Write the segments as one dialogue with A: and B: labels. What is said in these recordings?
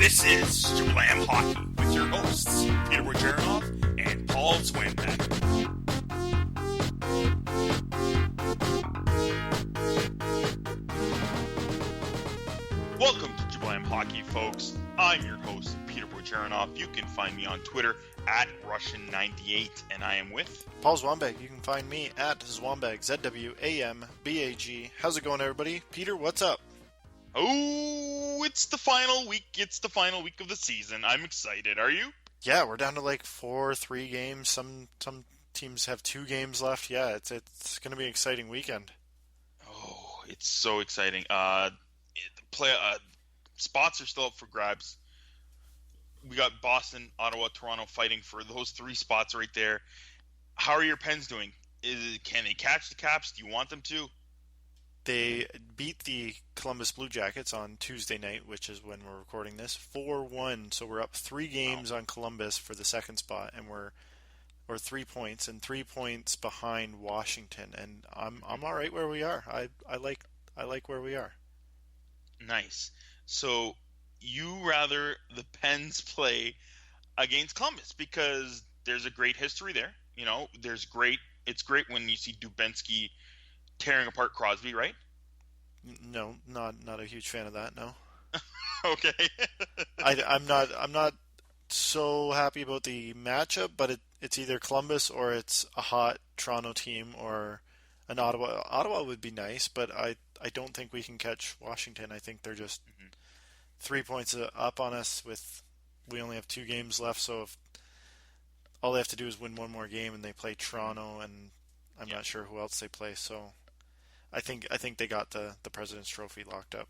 A: This is Jablam Hockey with your hosts, Peter Wojcicki and Paul Swinbeck. Welcome to Jablam Hockey, folks. I'm your host, Peter Wojcicki. You can find me on Twitter at Russian98, and I am with
B: Paul Zwambag. You can find me at Zwambag, ZWAMBAG. How's it going, everybody? Peter, what's up?
A: Oh, it's the final week. It's the final week of the season. I'm excited. Are you?
B: Yeah, we're down to like 3 games. Some teams have 2 games left. Yeah, it's going to be an exciting weekend.
A: Oh, it's so exciting. Spots are still up for grabs. We got Boston, Ottawa, Toronto fighting for those 3 spots right there. How are your Pens doing? Can they catch the Caps? Do you want them to?
B: They beat the Columbus Blue Jackets on Tuesday night, which is when we're recording this, 4-1. So we're up 3 games on Columbus for the second spot, and we're 3 points and 3 points behind Washington. And I'm all right where we are. I like where we are. Nice.
A: So you rather the Pens play against Columbus because there's a great history there. You know, it's great when you see Dubinsky tearing apart Crosby, right?
B: No, not a huge fan of that. No.
A: Okay.
B: I'm not so happy about the matchup, but it's either Columbus or it's a hot Toronto team or an Ottawa. Ottawa would be nice, but I don't think we can catch Washington. I think they're just 3 points up on us. We only have 2 games left, so if all they have to do is win one more game, and they play Toronto, and I'm not sure who else they play. So I think they got the President's Trophy locked up.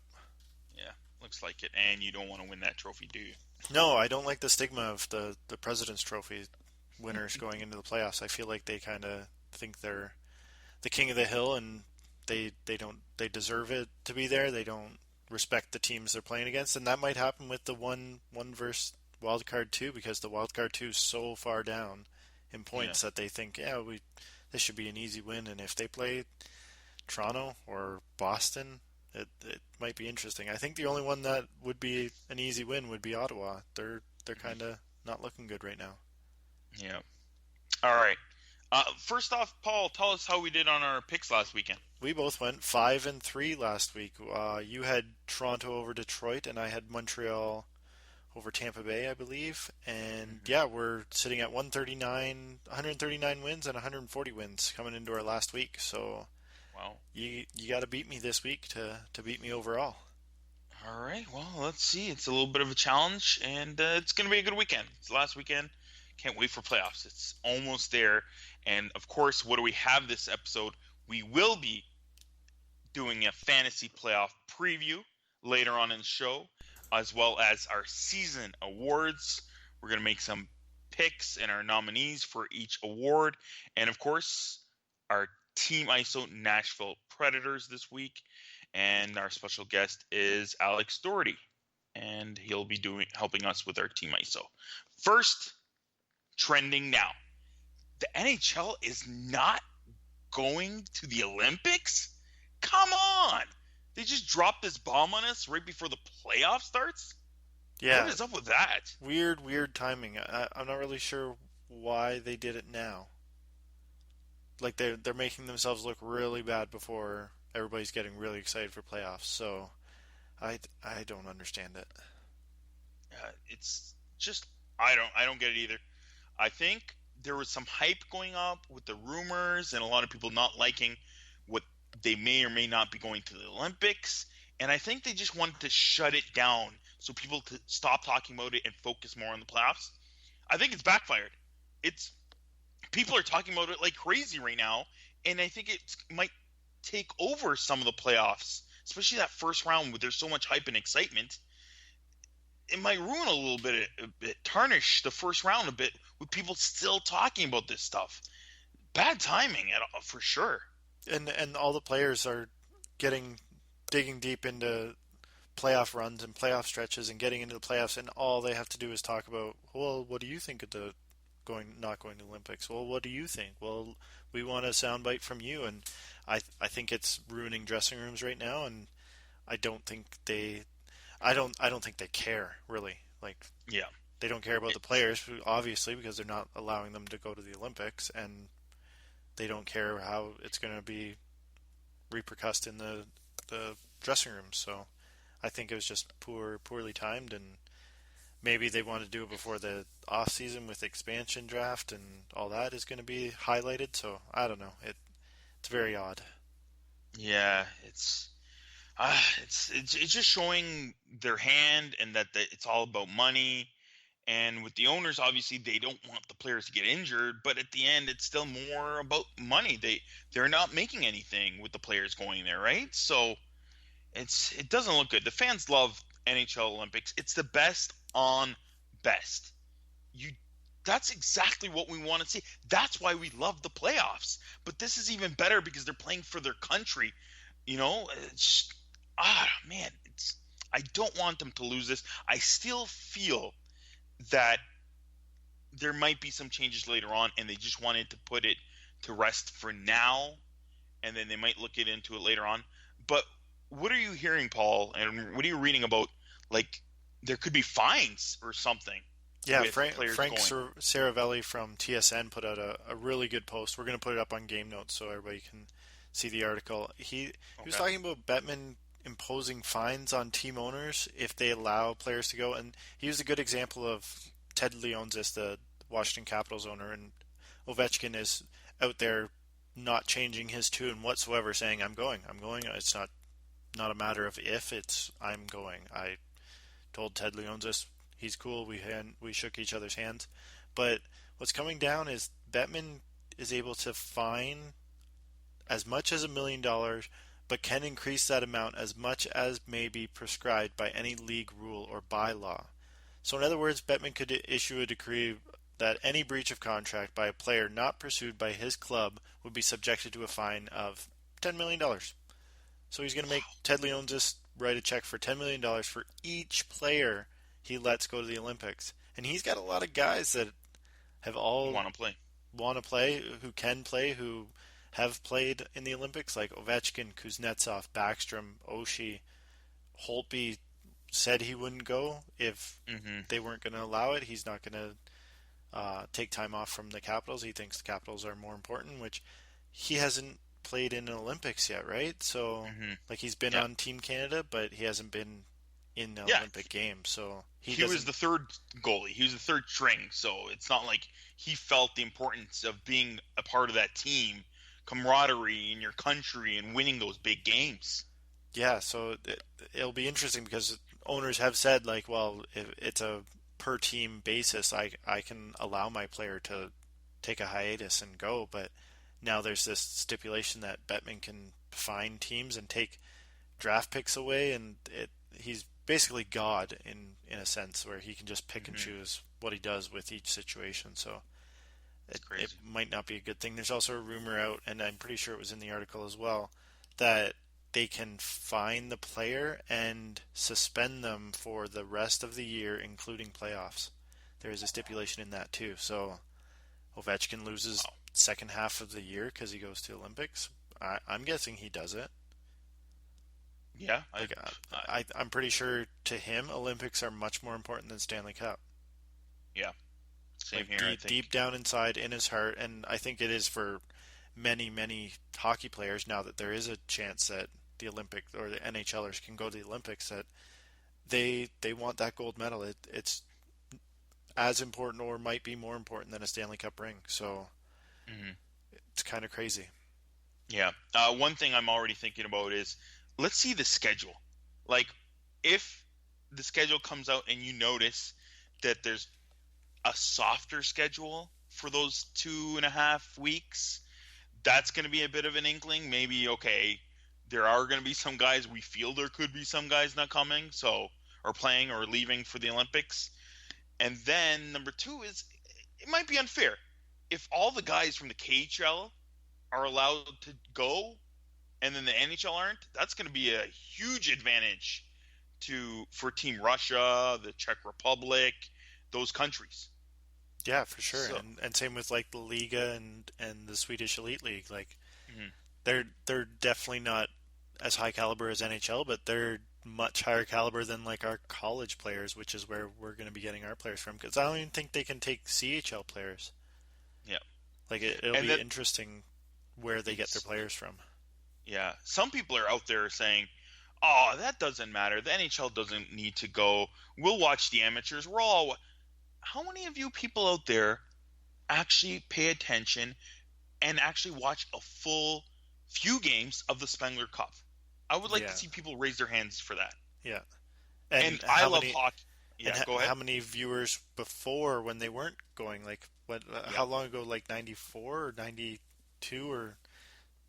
A: Yeah, looks like it. And you don't want to win that trophy, do you?
B: No, I don't like the stigma of the President's Trophy winners going into the playoffs. I feel like they kind of think they're the king of the hill, and they deserve it to be there. They don't respect the teams they're playing against, and that might happen with the one versus wildcard 2, because the wildcard 2 is so far down in points that they think, this should be an easy win. And if they play Toronto or Boston, it might be interesting. I think the only one that would be an easy win would be Ottawa. They're kind of not looking good right now.
A: Yeah. All right. First off, Paul, tell us how we did on our picks last weekend.
B: We both went 5-3 last week. You had Toronto over Detroit, and I had Montreal over Tampa Bay, I believe. And we're sitting at 139 wins and 140 wins coming into our last week. So
A: wow,
B: you got to beat me this week to beat me overall.
A: All right. Well, let's see. It's a little bit of a challenge, and it's going to be a good weekend. It's the last weekend. Can't wait for playoffs. It's almost there. And, of course, what do we have this episode? We will be doing a fantasy playoff preview later on in the show, as well as our season awards. We're going to make some picks and our nominees for each award. And, of course, our Team ISO Nashville Predators this week. And our special guest is Alex Doherty. And he'll be helping us with our Team ISO. First, trending now. The NHL is not going to the Olympics? Come on! They just dropped this bomb on us right before the playoff starts?
B: Yeah.
A: What is up with that?
B: Weird timing. I'm not really sure why they did it now. Like they're making themselves look really bad before everybody's getting really excited for playoffs. So I don't understand it.
A: It's just I don't get it either. I think there was some hype going up with the rumors and a lot of people not liking what they may or may not be going to the Olympics. And I think they just wanted to shut it down so people could stop talking about it and focus more on the playoffs. I think it's backfired. People are talking about it like crazy right now, and I think it might take over some of the playoffs, especially that first round where there's so much hype and excitement. It might ruin a little bit, tarnish the first round a bit with people still talking about this stuff. Bad timing for sure.
B: And all the players are digging deep into playoff runs and playoff stretches and getting into the playoffs, and all they have to do is talk about, well, what do you think of the not going to the Olympics? Well, what do you think? Well, we want a soundbite from you. And I think it's ruining dressing rooms right now, and I don't think I don't think they care really. Like
A: Yeah.
B: they don't care about the
A: It's
B: players, obviously, because they're not allowing them to go to the Olympics, and they don't care how it's going to be repercussed in the dressing room. So I think it was just poorly timed, and maybe they want to do it before the off season with expansion draft and all that is going to be highlighted. So I don't know. It's very odd.
A: yeah, it's just showing their hand and that it's all about money. And with the owners, obviously, they don't want the players to get injured, but at the end, it's still more about money. They're not making anything with the players going there, right? So it doesn't look good. The fans love NHL Olympics. It's the best on best. You That's exactly what we want to see. That's why we love the playoffs. But this is even better because they're playing for their country. It's man, I don't want them to lose this. I still feel that there might be some changes later on, and they just wanted to put it to rest for now, and then they might look into it later on. But what are you hearing, Paul, and what are you reading about? Like, there could be fines or something
B: Yeah,
A: with players
B: Frank
A: going.
B: Saravelli from TSN put out a really good post. We're going to put it up on Game Notes so everybody can see the article. He was
A: Okay.
B: talking about Bettman imposing fines on team owners if they allow players to go, and he used a good example of Ted Leonsis, the Washington Capitals owner, and Ovechkin is out there not changing his tune whatsoever, saying I'm going. It's not a matter of if, it's I'm going. I told Ted Leonsis he's cool. We shook each other's hands, but what's coming down is Bettman is able to fine as much as $1 million, but can increase that amount as much as may be prescribed by any league rule or bylaw. So, in other words, Bettman could issue a decree that any breach of contract by a player not pursued by his club would be subjected to a fine of $10 million. So he's going to make Ted Leonsis write a check for $10 million for each player he lets go to the Olympics. And he's got a lot of guys that have all
A: Want to play?
B: want to play, who can play, who have played in the Olympics, like Ovechkin, Kuznetsov, Backstrom, Oshie. Holtby said he wouldn't go if
A: Mm-hmm.
B: they weren't going to allow it. He's not going to take time off from the Capitals. He thinks the Capitals are more important, which he hasn't played in an Olympics yet, right? So,
A: Mm-hmm.
B: like, he's been
A: Yeah.
B: on Team Canada, but he hasn't been in the
A: Yeah.
B: Olympic Games. So
A: He was the third goalie. He was the third string, so it's not like he felt the importance of being a part of that team, camaraderie in your country, and winning those big games.
B: Yeah, so it'll be interesting because owners have said, like, well, if it's a per team basis, I can allow my player to take a hiatus and go, but now there's this stipulation that Bettman can fine teams and take draft picks away, and he's basically God in a sense, where he can just pick and
A: Mm-hmm.
B: choose what he does with each situation. So
A: It's
B: it
A: crazy.
B: might not be a good thing. There's also a rumor out, and I'm pretty sure it was in the article as well, that they can fine the player and suspend them for the rest of the year, including playoffs. There is a stipulation in that too. So Ovechkin loses
A: Wow.
B: second half of the year because he goes to Olympics. I'm guessing he does it.
A: Yeah.
B: Like
A: I,
B: I'm pretty sure to him, Olympics are much more important than Stanley Cup.
A: yeah. Same
B: Like
A: here. I think.
B: deep down inside in his heart, and I think it is for many hockey players now that there is a chance that the Olympic or the NHLers can go to the Olympics, that they want that gold medal. It's as important or might be more important than a Stanley Cup ring. So
A: Mm-hmm.
B: it's kind of crazy.
A: Yeah. One thing I'm already thinking about is let's see the schedule. Like, if the schedule comes out and you notice that there's a softer schedule for those 2.5 weeks, that's going to be a bit of an inkling. Maybe, okay, there are going to be some guys, we feel there could be some guys not coming, so, or playing or leaving for the Olympics. And then number two is it might be unfair. If all the guys from the KHL are allowed to go and then the NHL aren't, that's going to be a huge advantage for Team Russia, the Czech Republic, those countries.
B: Yeah, for sure.
A: So,
B: And same with like the Liga and the Swedish Elite League. Like
A: mhm.
B: they're definitely not as high caliber as NHL, but they're much higher caliber than like our college players, which is where we're going to be getting our players from. Because I don't even think they can take CHL players.
A: Yeah.
B: Like it'll
A: And
B: be
A: that
B: interesting where they get their
A: it's
B: players from.
A: yeah. Some people are out there saying, "Oh, that doesn't matter. The NHL doesn't need to go. We'll watch the amateurs. We're all." How many of you people out there actually pay attention and actually watch a full few games of the Spengler Cup? I would like to
B: Yeah,
A: see people raise their hands for that.
B: yeah.
A: And
B: And
A: I love hockey.
B: and
A: Yeah, go ahead.
B: how many viewers before when they weren't going? Like what?
A: Yep.
B: How long ago? Like 94 or 92 or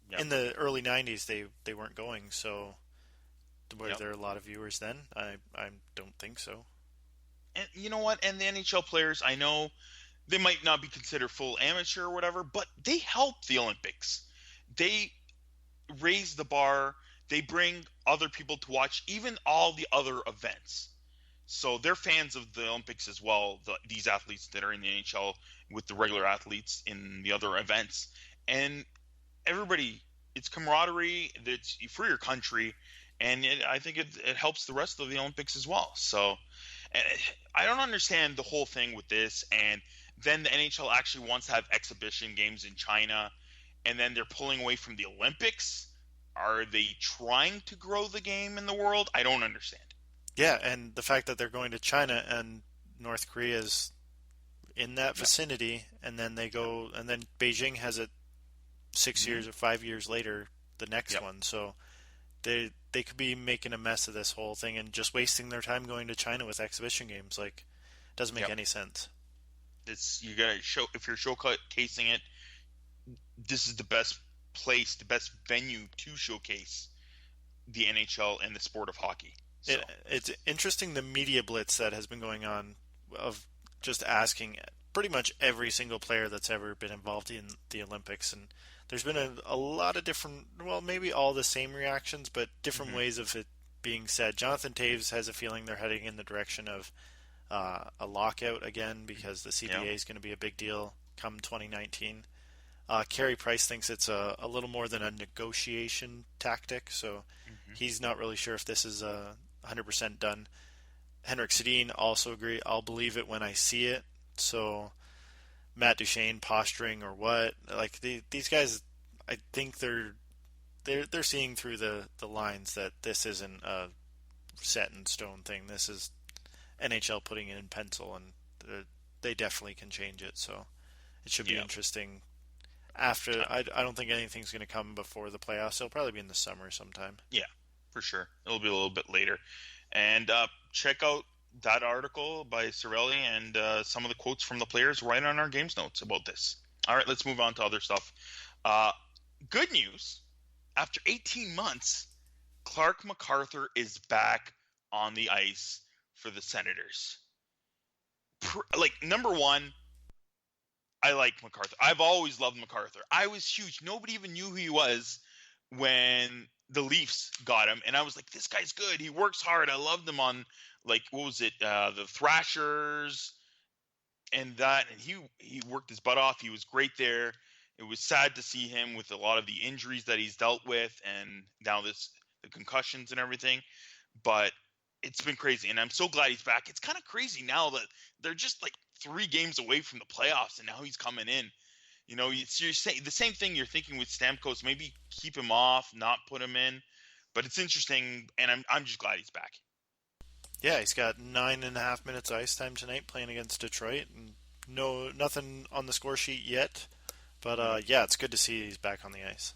A: Yep.
B: in the early 90s they weren't going. So were
A: Yep.
B: there a lot of viewers then? I don't think so.
A: And you know what? And the NHL players, I know they might not be considered full amateur or whatever, but they help the Olympics. They raise the bar. They bring other people to watch even all the other events. So they're fans of the Olympics as well. These athletes that are in the NHL with the regular athletes in the other events, and everybody, it's camaraderie. It's for your country, and I think it helps the rest of the Olympics as well. So and I don't understand the whole thing with this. And then the NHL actually wants to have exhibition games in China, and then they're pulling away from the Olympics. Are they trying to grow the game in the world? I don't understand.
B: Yeah, and the fact that they're going to China and North Korea is in that
A: Yep.
B: vicinity, and then they
A: Yep.
B: go, and then Beijing has it 6 years
A: Hmm.
B: or 5 years later, the next
A: Yep.
B: one. So they could be making a mess of this whole thing and just wasting their time going to China with exhibition games. Like, it doesn't make
A: Yep.
B: any sense.
A: It's you gotta show if you're showcasing it. This is the best place, the best venue to showcase the NHL and the sport of hockey. So
B: It's interesting the media blitz that has been going on of just asking pretty much every single player that's ever been involved in the Olympics, and there's been a lot of different, well, maybe all the same reactions, but different
A: hmm
B: ways of it being said. Jonathan Taves has a feeling they're heading in the direction of a lockout again because the
A: yeah,
B: CBA is going to be a big deal come 2019. Carey Price thinks it's a little more than a negotiation tactic, so
A: hmm
B: he's not really sure if this is 100% done. Henrik Sedin also agree. I'll believe it when I see it. So Matt Duchene posturing or what? Like these guys, I think they're seeing through the lines that this isn't a set in stone thing. This is NHL putting it in pencil, and they definitely can change it. So it should be
A: yeah,
B: interesting. After
A: uh,
B: I don't think anything's going to come before the playoffs. It'll probably be in the summer sometime.
A: yeah, for sure. It'll be a little bit later, and check out that article by Sorelli and some of the quotes from the players right on our games notes about this. All right, let's move on to other stuff. Uh, Good news. After 18 months, Clark MacArthur is back on the ice for the Senators. Like number one, I like MacArthur. I've always loved MacArthur. I was huge. Nobody even knew who he was when the Leafs got him, and I was like, "This guy's good. He works hard." I loved him on like what was it, the Thrashers, and that, and he worked his butt off. He was great there. It was sad to see him with a lot of the injuries that he's dealt with, and now the concussions and everything. But it's been crazy, and I'm so glad he's back. It's kind of crazy now that they're just like 3 games away from the playoffs, and now he's coming in. You know, you're saying the same thing you're thinking with Stamkos. Maybe keep him off, not put him in. But it's interesting, and I'm just glad he's back.
B: Yeah, he's got 9.5 minutes ice time tonight playing against Detroit, and no nothing on the score sheet yet. But
A: Mhm.
B: yeah, it's good to see he's back on the ice.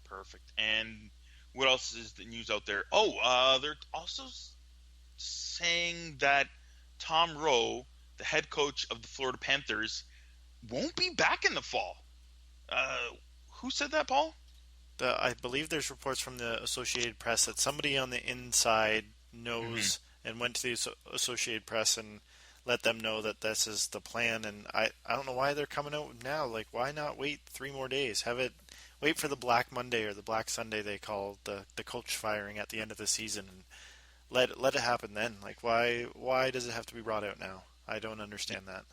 A: Perfect. And what else is the news out there? Oh, they're also saying that Tom Rowe, the head coach of the Florida Panthers, won't be back in the fall. Uh, who said that, Paul?
B: I believe there's reports from the Associated Press that somebody on the inside
A: hmm
B: knows and went to the Associated Press and let them know that this is the plan. And I don't know why they're coming out now. Like, why not wait 3 more days? Have it wait for the Black Monday or the Black Sunday they call the coach firing at the end of the season and let it happen then. Like, why does it have to be brought out now? I don't understand that.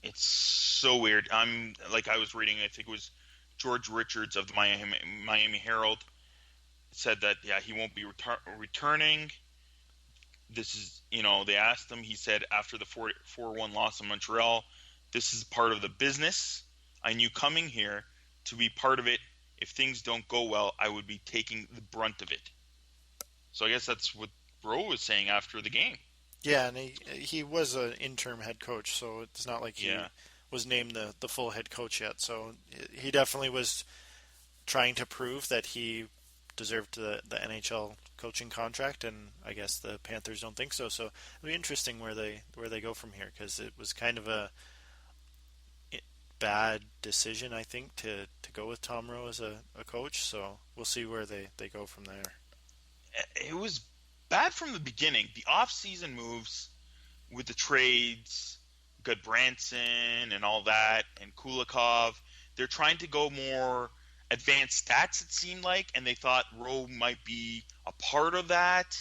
A: It's so weird. I was reading. I think it was George Richards of the Miami Herald. said that he won't be returning. This is, they asked him. He said after the 4-1 loss in Montreal, this is part of the business. I knew coming here to be part of it. If things don't go well, I would be taking the brunt of it. So I guess that's what Bro was saying after the game.
B: Yeah, and he was an interim head coach, so it's not like he was named the full head coach yet. So he definitely was trying to prove that he deserved the NHL coaching contract, and I guess the Panthers don't think so. So it'll be interesting where they go from here, because it was kind of a bad decision, I think, to go with Tom Rowe as a coach. So we'll see where they go from there.
A: It was bad from the beginning. The off-season moves with the trades, Goodbranson and all that, and Kulikov, they're trying to go more advanced stats, it seemed like, and they thought Rowe might be a part of that.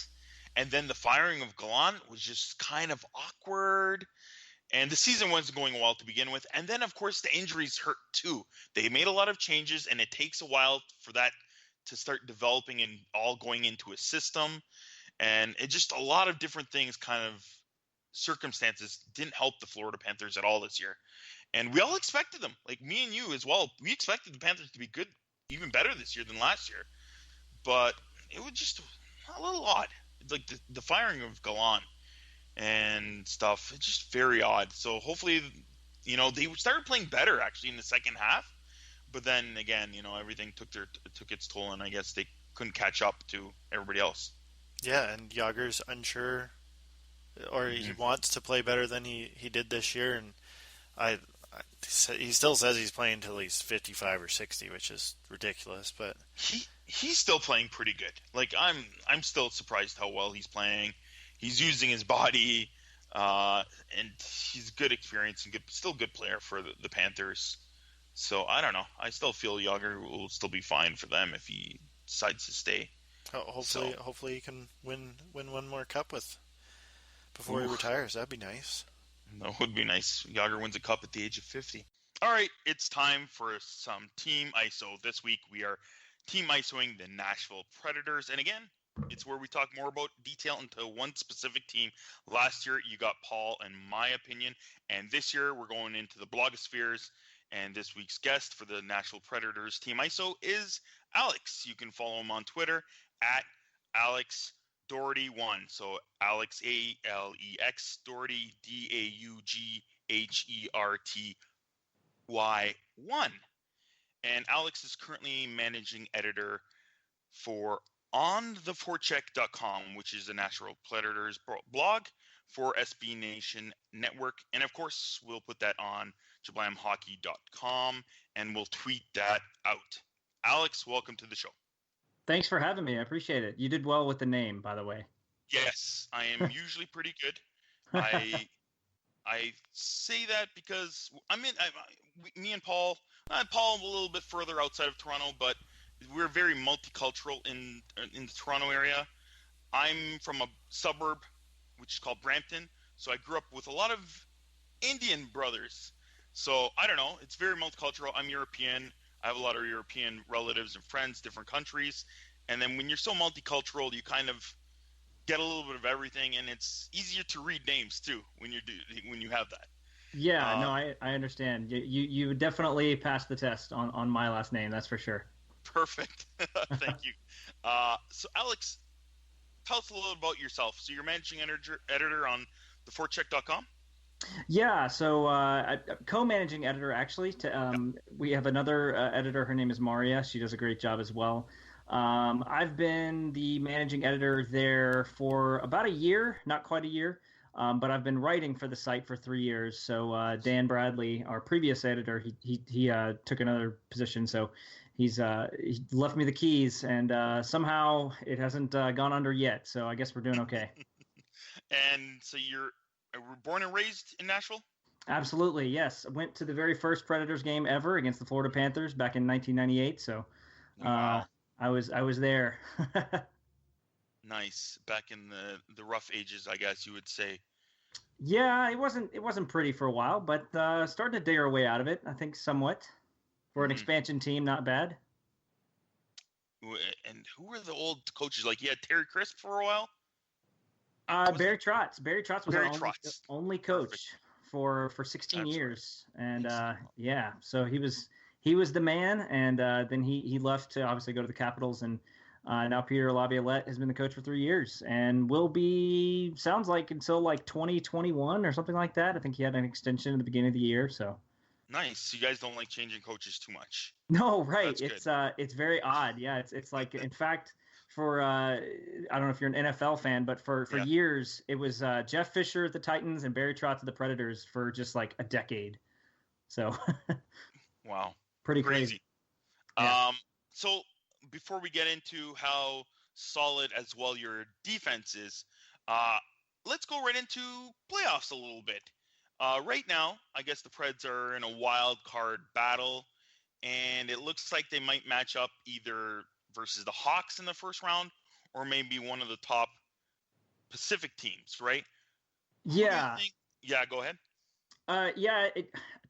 A: And then the firing of Gallant was just kind of awkward. And the season wasn't going well to begin with. And then, of course, the injuries hurt too. They made a lot of changes, and it takes a while for that to start developing and all going into a system. And it just a lot of different things, kind of circumstances, didn't help the Florida Panthers at all this year. And we all expected them, like me and you as well. We expected the Panthers to be good, even better this year than last year. But it was just a little odd. Like the firing of Gallant and stuff, it's just very odd. So hopefully, they started playing better actually in the second half. But then again, everything took its toll, and I guess they couldn't catch up to everybody else.
B: Yeah, and Yager's unsure, or he wants to play better than he did this year, and he still says he's playing till he's 55 or 60, which is ridiculous. But
A: he's still playing pretty good. Like I'm still surprised how well he's playing. He's using his body, and he's good experience and still good player for the Panthers. So I don't know. I still feel Yager will still be fine for them if he decides to stay.
B: Hopefully he can win one more cup before he retires. That'd be nice.
A: That would be nice. Yager wins a cup at the age of 50. All right, it's time for some Team ISO. This week we are Team ISOing the Nashville Predators. And again, it's where we talk more about detail into one specific team. Last year you got Paul and my opinion. And this year we're going into the blogospheres. And this week's guest for the Nashville Predators Team ISO is Alex. You can follow him on Twitter at Alex Doherty1. So Alex ALEX Doherty DAUGHERTY1. And Alex is currently managing editor for ontheforecheck.com, which is the Nashville Predators blog for SB Nation Network. And of course, we'll put that on jablamhockey.com and we'll tweet that out. Alex, welcome to the show.
C: Thanks for having me. I appreciate it. You did well with the name, by the way.
A: Yes, I am usually pretty good. I say that because me and Paul a little bit further outside of Toronto, but we're very multicultural in the Toronto area. I'm from a suburb which is called Brampton, so I grew up with a lot of Indian brothers. So I don't know, it's very multicultural. I'm European. I have a lot of European relatives and friends, different countries. And then when you're so multicultural, you kind of get a little bit of everything, and it's easier to read names too when you have that.
C: Yeah, no, I understand. You definitely passed the test on my last name, that's for sure.
A: Perfect. Thank you. So Alex, tell us a little about yourself. So you're managing editor on theforecheck.com?
C: Yeah, so co-managing editor, actually. We have another editor. Her name is Maria. She does a great job as well. I've been the managing editor there for about a year, not quite a year, but I've been writing for the site for 3 years. So Dan Bradley, our previous editor, he took another position, so he left me the keys, and somehow it hasn't gone under yet. So I guess we're doing okay.
A: And so you were born and raised in Nashville?
C: Absolutely, yes. I went to the very first Predators game ever against the Florida Panthers back in 1998. So wow. I was there.
A: Nice. Back in the rough ages, I guess you would say.
C: Yeah, it wasn't pretty for a while, but starting to dig our way out of it, I think, somewhat. For an expansion team, not bad.
A: And who were the old coaches? Like, you had Terry Crisp for a while?
C: Barry Trotz. Barry Trotz was
A: Barry
C: our
A: Trotz.
C: only coach for 16
A: That's
C: years, and yeah, so he was the man, and then he left to obviously go to the Capitals, and now Peter Laviolette has been the coach for 3 years, and will be, sounds like, until like 2021 or something like that. I think he had an extension at the beginning of the year, so.
A: Nice. You guys don't like changing coaches too much.
C: No, right.
A: That's
C: It's very odd. Yeah, it's like, in fact, for I don't know if you're an NFL fan, but for years it was Jeff Fisher at the Titans and Barry Trotz at the Predators for just like a decade. So
A: wow,
C: pretty crazy.
A: Yeah. So before we get into how solid as well your defense is, let's go right into playoffs a little bit. Right now, I guess the Preds are in a wild card battle, and it looks like they might match up either versus the Hawks in the first round or maybe one of the top Pacific teams, right?
C: Yeah.
A: Yeah, go ahead.
C: Yeah,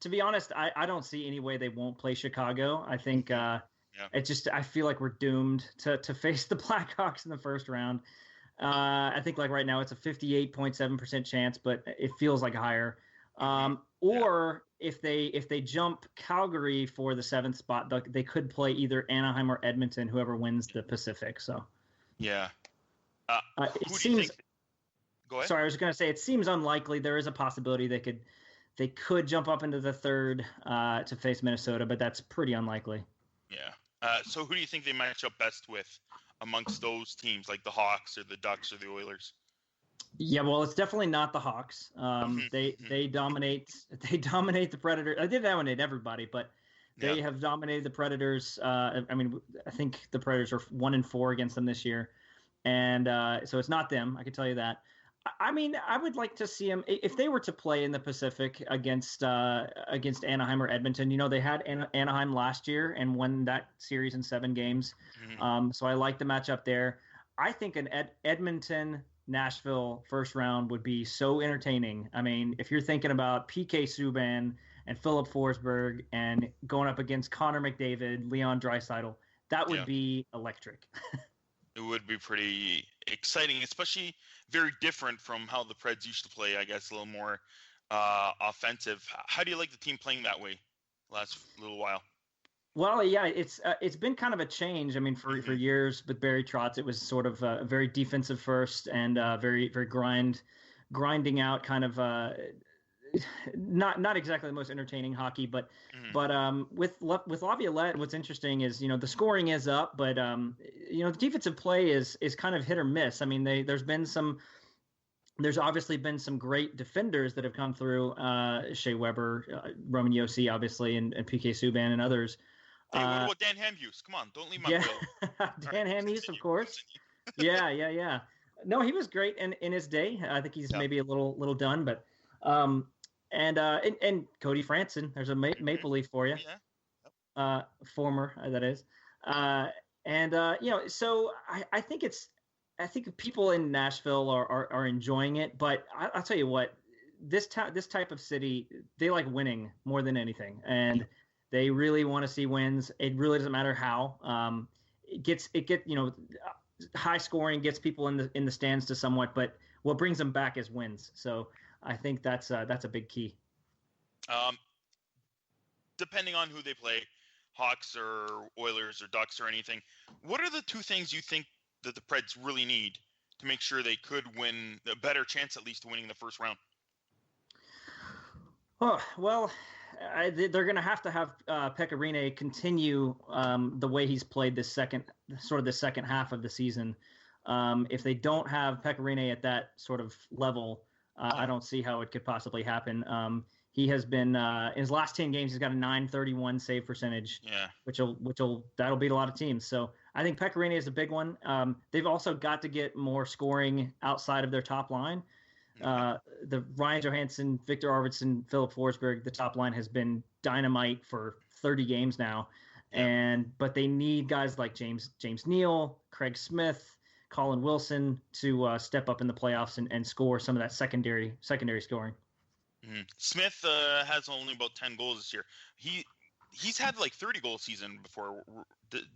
C: to be honest, I don't see any way they won't play Chicago. I think I feel like we're doomed to face the Blackhawks in the first round. I think like right now it's a 58.7% chance, but it feels like higher. If they jump Calgary for the 7th spot, they could play either Anaheim or Edmonton, whoever wins the Pacific. So
A: yeah,
C: it seems.
A: Go ahead.
C: Sorry, I was going to say it seems unlikely. There is a possibility they could jump up into the 3rd to face Minnesota, but that's pretty unlikely.
A: Yeah. So who do you think they match up best with amongst those teams, like the Hawks or the Ducks or the Oilers?
C: Yeah, well, it's definitely not the Hawks. They dominate the Predators. They didn't dominate everybody, but they have dominated the Predators. I think the Predators are 1-4 against them this year, and so it's not them. I can tell you that. I mean, I would like to see them if they were to play in the Pacific against Anaheim or Edmonton. You know, they had Anaheim last year and won that series in 7 games. So I like the matchup there. I think an Edmonton Nashville first round would be so entertaining. I mean, if you're thinking about PK Subban and Philip Forsberg and going up against Connor McDavid, Leon Draisaitl, that would be electric.
A: It would be pretty exciting, especially very different from how the Preds used to play, I guess, a little more offensive. How do you like the team playing that way last little while?
C: Well, yeah, it's been kind of a change. I mean, for years with Barry Trotz, it was sort of a very defensive first and very grinding out kind of not exactly the most entertaining hockey, but with Laviolette, what's interesting is the scoring is up, but the defensive play is kind of hit or miss. I mean, there's obviously been some great defenders that have come through, Shea Weber, Roman Josi, obviously, and PK Subban and others.
A: Hey, what about Dan Hamhuis? Come on, don't leave my bill.
C: Dan Hamhuis, of course. Yeah. No, he was great in his day. I think he's maybe a little done, but and Cody Franson. There's a Maple Leaf for you. Yeah. Former, that is. So I think people in Nashville are enjoying it, but I'll tell you what, this type of city, they like winning more than anything, and they really want to see wins. It really doesn't matter how. High scoring gets people in the stands to somewhat, but what brings them back is wins. So I think that's a big key.
A: Depending on who they play, Hawks or Oilers or Ducks or anything, what are the 2 things you think that the Preds really need to make sure they could win, a better chance at least of winning the first round?
C: Oh, well, they're going to have Pekka Rinne continue the way he's played the second half of the season. If they don't have Pekka Rinne at that sort of level, I don't see how it could possibly happen. He has been in his last 10 games, he's got a .931 save percentage, that'll beat a lot of teams. So I think Pekka Rinne is a big one. They've also got to get more scoring outside of their top line. The Ryan Johansson, Victor Arvidsson, Philip Forsberg, the top line has been dynamite for 30 games now, but they need guys like James Neal, Craig Smith, Colin Wilson to step up in the playoffs and score some of that secondary scoring.
A: Smith has only about 10 goals this year. He's had like 30 goal season before.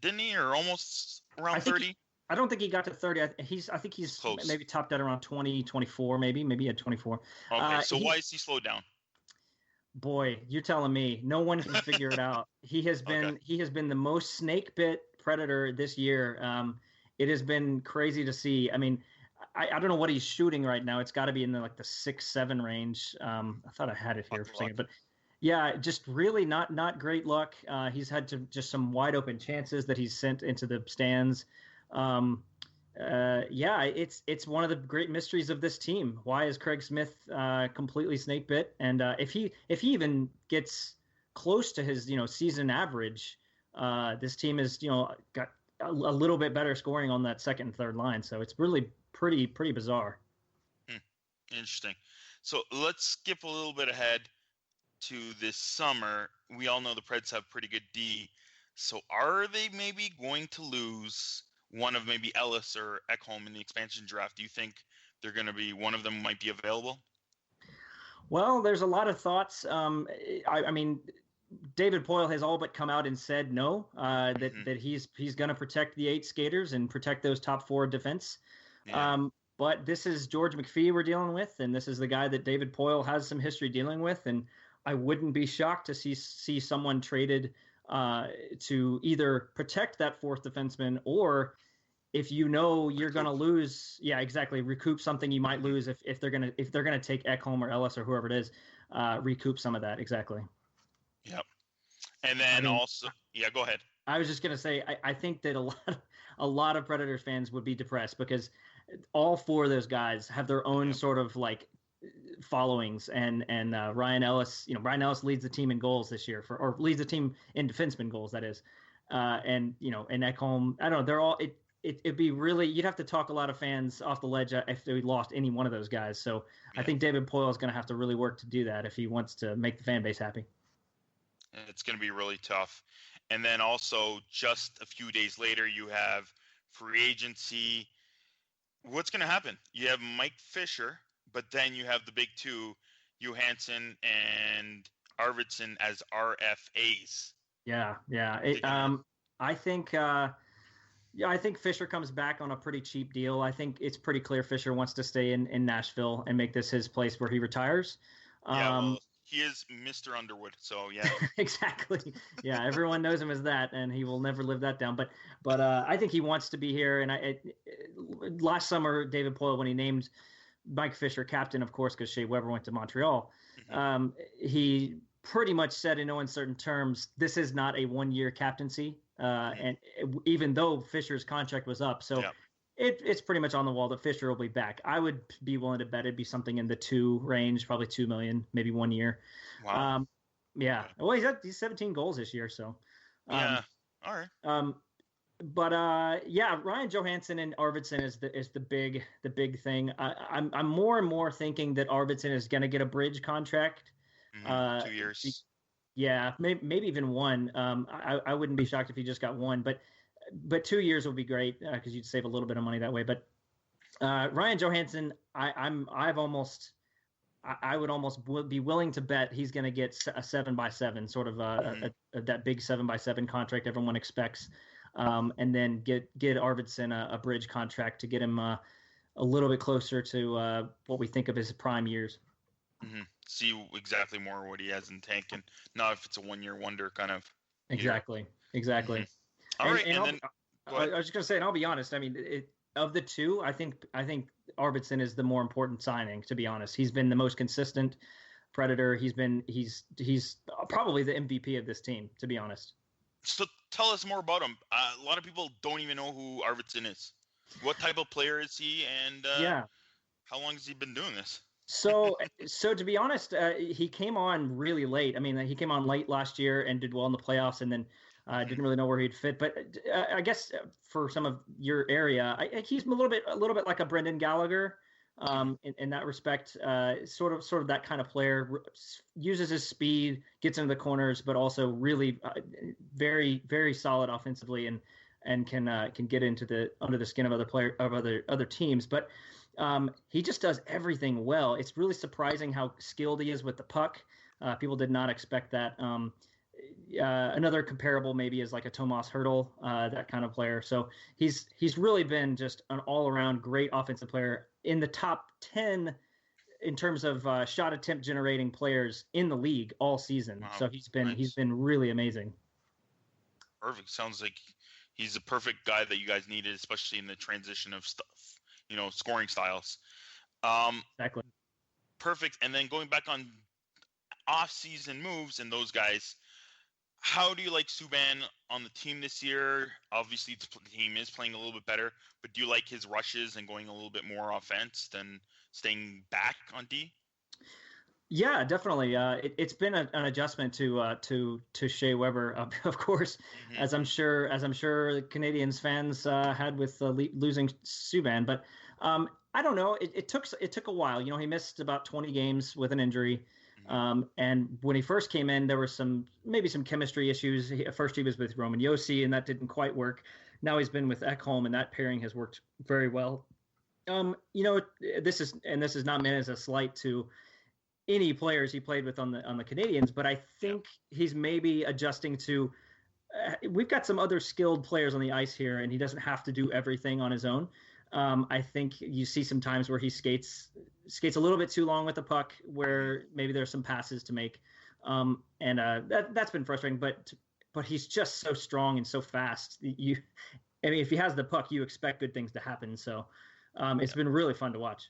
A: didn't he, or almost around
C: I think
A: 30?
C: I don't think he got to 30. I think he's
A: Close.
C: maybe topped out around 20, 24, maybe he had 24.
A: Okay, so why is he slowed down?
C: Boy, you're telling me. No one can figure it out. He has been the most snake bit predator this year. It has been crazy to see. I mean, I don't know what he's shooting right now. It's got to be in the 6-7 range. I thought I had it here for a second, but yeah, just really not great luck. He's had just some wide open chances that he's sent into the stands. It's one of the great mysteries of this team. Why is Craig Smith completely snake bit? And if he even gets close to his season average, this team is got a little bit better scoring on that second and third line. So it's really pretty bizarre.
A: Interesting. So let's skip a little bit ahead to this summer. We all know the Preds have pretty good D. So are they maybe going to lose one of maybe Ellis or Ekholm in the expansion draft? Do you think they're going to be one of them might be available?
C: Well, there's a lot of thoughts. I mean, David Poile has all but come out and said no, that he's going to protect the 8 skaters and protect those top 4 defense. Yeah. But this is George McPhee we're dealing with, and this is the guy that David Poile has some history dealing with, and I wouldn't be shocked to see someone traded to either protect that 4th defenseman, or if you're going to lose, recoup something you might lose if they're going to take Ekholm or Ellis or whoever it is, recoup some of that. Exactly.
A: Yep. And then go ahead.
C: I was just going to say, I think that a lot of Predators fans would be depressed because all 4 of those guys have their own sort of followings, and Ryan Ellis leads the team in goals this year or leads the team in defenseman goals, that is. And Ekholm, I don't know, they're all, it'd be really, you'd have to talk a lot of fans off the ledge if they lost any one of those guys. So I think David Poile is going to have to really work to do that if he wants to make the fan base happy.
A: It's going to be really tough. And then also just a few days later, you have free agency. What's going to happen? You have Mike Fisher, but then you have the big 2, Johansson and Arvidsson as RFAs.
C: Yeah. I think Fisher comes back on a pretty cheap deal. I think it's pretty clear Fisher wants to stay in Nashville and make this his place where he retires.
A: He is Mr. Underwood, so yeah.
C: Exactly. Yeah, everyone knows him as that, and he will never live that down. But I think he wants to be here. And last summer, David Poile, when he named Mike Fisher captain, of course, because Shea Weber went to Montreal, he pretty much said in no uncertain terms, this is not a 1-year captaincy. And even though Fisher's contract was up, so it's pretty much on the wall that Fisher will be back. I would be willing to bet it'd be something in the 2 range, probably $2 million, maybe 1 year.
A: Wow.
C: Well, he's 17 goals this year, so.
A: All right.
C: Ryan Johansson and Arvidsson is the big thing. I'm more and more thinking that Arvidsson is going to get a bridge contract.
A: 2 years.
C: Yeah, maybe even 1. I wouldn't be shocked if he just got 1, but 2 years would be great because you'd save a little bit of money that way. But Ryan Johansson, I would almost be willing to bet he's going to get a 7x7, sort of that big 7x7 contract everyone expects, and then get Arvidsson a bridge contract to get him a little bit closer to what we think of his prime years.
A: Mm-hmm. See exactly more what he has in the tank, and not if it's a 1-year wonder kind of.
C: Exactly.
A: Mm-hmm. All right, and then
C: I was just gonna say, and I'll be honest. I mean, of the 2, I think Arvidsson is the more important signing. To be honest, he's been the most consistent Predator. He's probably the MVP of this team. To be honest.
A: So tell us more about him. A lot of people don't even know who Arvidsson is. What type of player is he, and how long has he been doing this?
C: So to be honest, he came on really late. I mean, he came on late last year and did well in the playoffs, and then didn't really know where he'd fit. But I guess for some of your area, he's a little bit like a Brendan Gallagher in that respect. Sort of that kind of player. Uses his speed, gets into the corners, but also really very very solid offensively, and can get under the skin of other teams. But he just does everything well. It's really surprising how skilled he is with the puck. People did not expect that. another comparable maybe is like a Tomas Hertl, that kind of player. So he's really been just an all-around great offensive player in the top 10 in terms of shot attempt generating players in the league all season.
A: Wow.
C: So he's been
A: Nice.
C: really amazing.
A: Perfect. Sounds like he's the perfect guy that you guys needed, especially in the transition of stuff, scoring styles.
C: Exactly.
A: Perfect. And then going back on off-season moves and those guys, how do you like Subban on the team this year? Obviously, the team is playing a little bit better, but do you like his rushes and going a little bit more offense than staying back on D?
C: Yeah, definitely. It's been an adjustment to Shea Weber, of course, as I'm sure the Canadiens fans had with losing Subban. But I don't know. It took a while. He missed about 20 games with an injury. And when he first came in, there were maybe some chemistry issues. First he was with Roman Josi, and that didn't quite work. Now he's been with Ekholm, and that pairing has worked very well. This is not meant as a slight to any players he played with on the Canadiens, but I think he's maybe adjusting to. We've got some other skilled players on the ice here, and he doesn't have to do everything on his own. I think you see some times where he skates a little bit too long with the puck, where maybe there's some passes to make, and that's been frustrating. But he's just so strong and so fast. If he has the puck, you expect good things to happen. So it's been really fun to watch.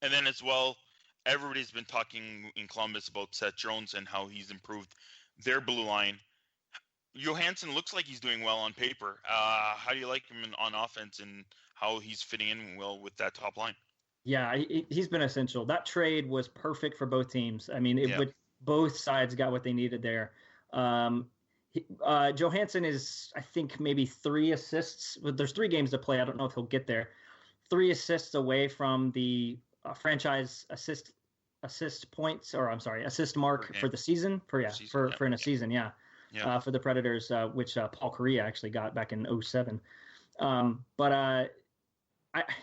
A: And then as well, everybody's been talking in Columbus about Seth Jones and how he's improved their blue line. Johansson looks like he's doing well on paper. How do you like him on offense and how he's fitting in well with that top line?
C: Yeah, he's been essential. That trade was perfect for both teams. I mean, both sides got what they needed there. Johansson is, I think, maybe 3 assists. There's 3 games to play. I don't know if he'll get there. 3 assists away from the franchise assist points, or I'm sorry, assist mark for the season. For a season. For the Predators, which Paul Kariya actually got back in 2007.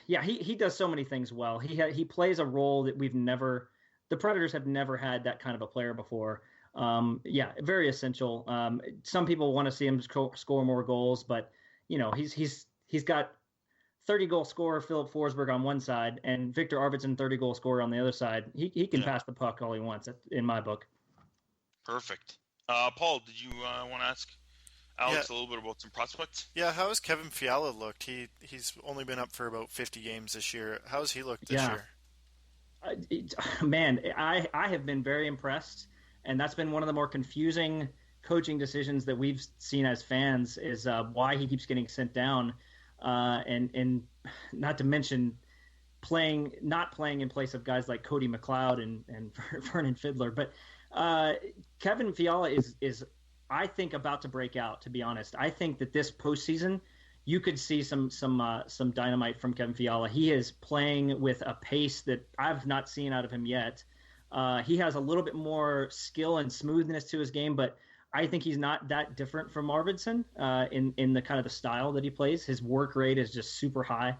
C: He does so many things well. He plays a role that the Predators have never had that kind of a player before. Very essential. Some people want to see him score more goals, but he's got 30-goal scorer Philip Forsberg on one side and Victor Arvidsson 30-goal scorer on the other side. He can pass the puck all he wants, in my book.
A: Perfect. Paul, did you want to ask Alex a little bit about some prospects?
B: Yeah, how has Kevin Fiala looked? He's only been up for about 50 games this year. How has he looked this year?
C: Man, I have been very impressed, and that's been one of the more confusing coaching decisions that we've seen as fans is why he keeps getting sent down, and not to mention not playing in place of guys like Cody McLeod and Vernon Fiddler. But Kevin Fiala is I think about to break out. To be honest, I think that this postseason you could see some dynamite from Kevin Fiala. He is playing with a pace that I've not seen out of him yet. He has a little bit more skill and smoothness to his game, but I think he's not that different from Arvidsson in the kind of the style that he plays. His work rate is just super high.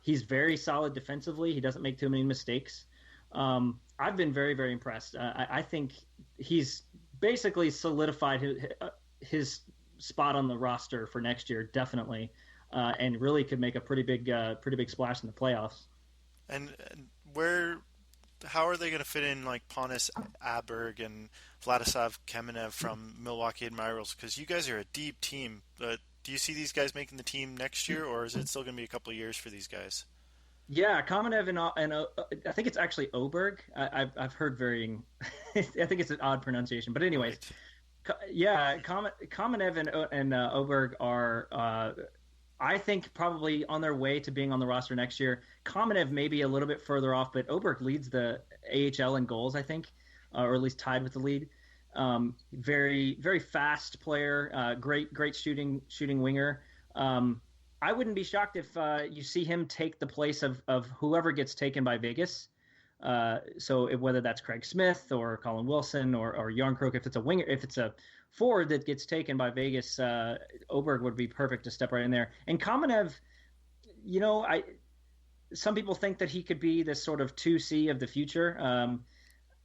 C: He's very solid defensively. He doesn't make too many mistakes. I've been very, very impressed. I think he's basically solidified his spot on the roster for next year, definitely, and really could make a pretty big splash in the playoffs.
B: And how are they going to fit in like Pontus Aberg and Vladislav Kamenev from Milwaukee Admirals? Because you guys are a deep team. Do you see these guys making the team next year, or is it still going to be a couple of years for these guys?
C: Yeah, Kamenev and I think it's actually Oberg. I've heard varying. I think it's an odd pronunciation, but anyways, right. Kamenev and Oberg are, I think, probably on their way to being on the roster next year. Kamenev may be a little bit further off, but Oberg leads the AHL in goals, I think, or at least tied with the lead. Very, very fast player, great shooting winger. I wouldn't be shocked if you see him take the place of whoever gets taken by Vegas. So whether that's Craig Smith or Colin Wilson or Yarncroke, if it's a winger, if it's a forward that gets taken by Vegas, Oberg would be perfect to step right in there. And Kamenev, some people think that he could be this sort of 2C of the future.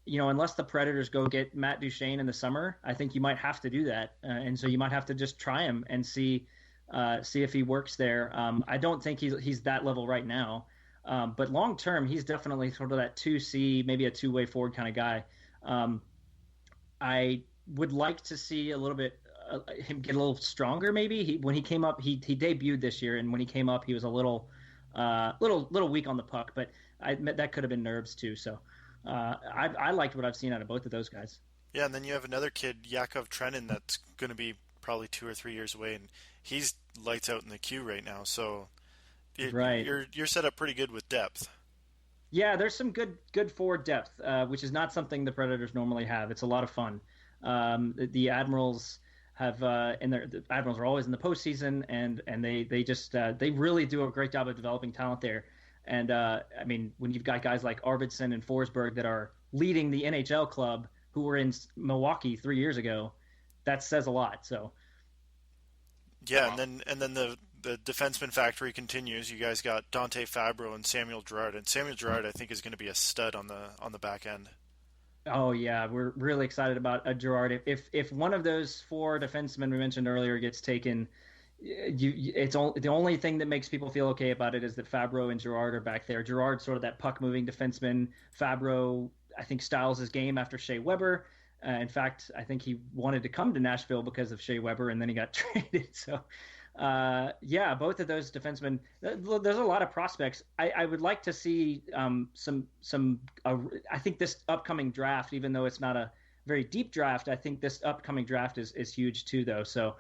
C: unless the Predators go get Matt Duchene in the summer, I think you might have to do that, and so you might have to just try him and see if he works there. I don't think he's that level right now, but long term, he's definitely sort of that 2C, maybe a two-way forward kind of guy. I would like to see a little bit him get a little stronger. Maybe when he came up, he debuted this year, and when he came up, he was a little weak on the puck. But I admit that could have been nerves too. So I liked what I've seen out of both of those guys.
B: Yeah, and then you have another kid, Yakov Trenin, that's going to be probably 2 or 3 years away, and he's lights out in the queue right now. So
C: right,
B: you're set up pretty good with depth.
C: Yeah, there's some good forward depth, which is not something the Predators normally have. It's a lot of fun. The Admirals have the Admirals are always in the postseason, and they just they really do a great job of developing talent there. And I mean, when you've got guys like Arvidsson and Forsberg that are leading the NHL club, who were in Milwaukee 3 years ago, that says a lot. So
B: yeah, and then the defenseman factory continues. You guys got Dante Fabro and Samuel Girard, and Samuel Girard I think is going to be a stud on the back end.
C: Oh yeah, we're really excited about Girard. If one of those 4 defensemen we mentioned earlier gets taken, the only thing that makes people feel okay about it is that Fabro and Girard are back there. Girard's sort of that puck moving defenseman. Fabro, I think, styles his game after Shea Weber. In fact, I think he wanted to come to Nashville because of Shea Weber, and then he got traded. So, yeah, both of those defensemen. There's a lot of prospects. I would like to see some. I think this upcoming draft, even though it's not a very deep draft, I think this upcoming draft is huge too, though. So,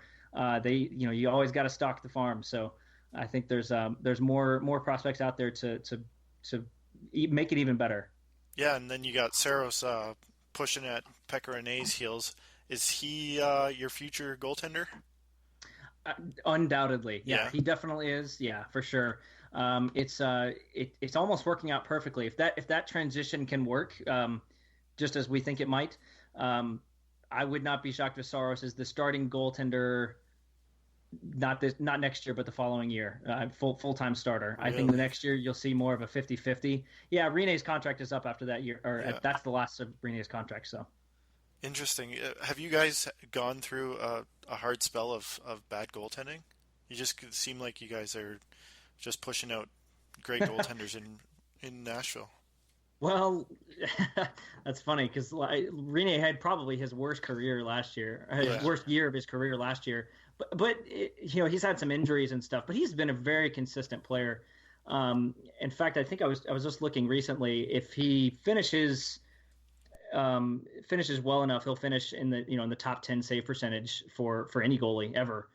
C: you always got to stock the farm. So, I think there's more prospects out there to make it even better.
B: Yeah, and then you got Saros pushing at Pekka Rinne's heels. Is he your future goaltender?
C: Undoubtedly, yeah, he definitely is. Yeah, for sure. It's almost working out perfectly. If that transition can work, just as we think it might, I would not be shocked if Saros is the starting goaltender. Not next year, but the following year, full-time starter. Really? I think the next year you'll see more of a 50-50. Yeah, Rinne's contract is up after that year, that's the last of Rinne's contract. So
B: interesting. Have you guys gone through a hard spell of bad goaltending? You just seem like you guys are just pushing out great goaltenders in Nashville.
C: Well, that's funny because Rinne had probably his worst career last year, worst year of his career last year. But he's had some injuries and stuff, but he's been a very consistent player. In fact, I think I was just looking recently. If he finishes well enough, he'll finish in the top 10 save percentage for any goalie ever.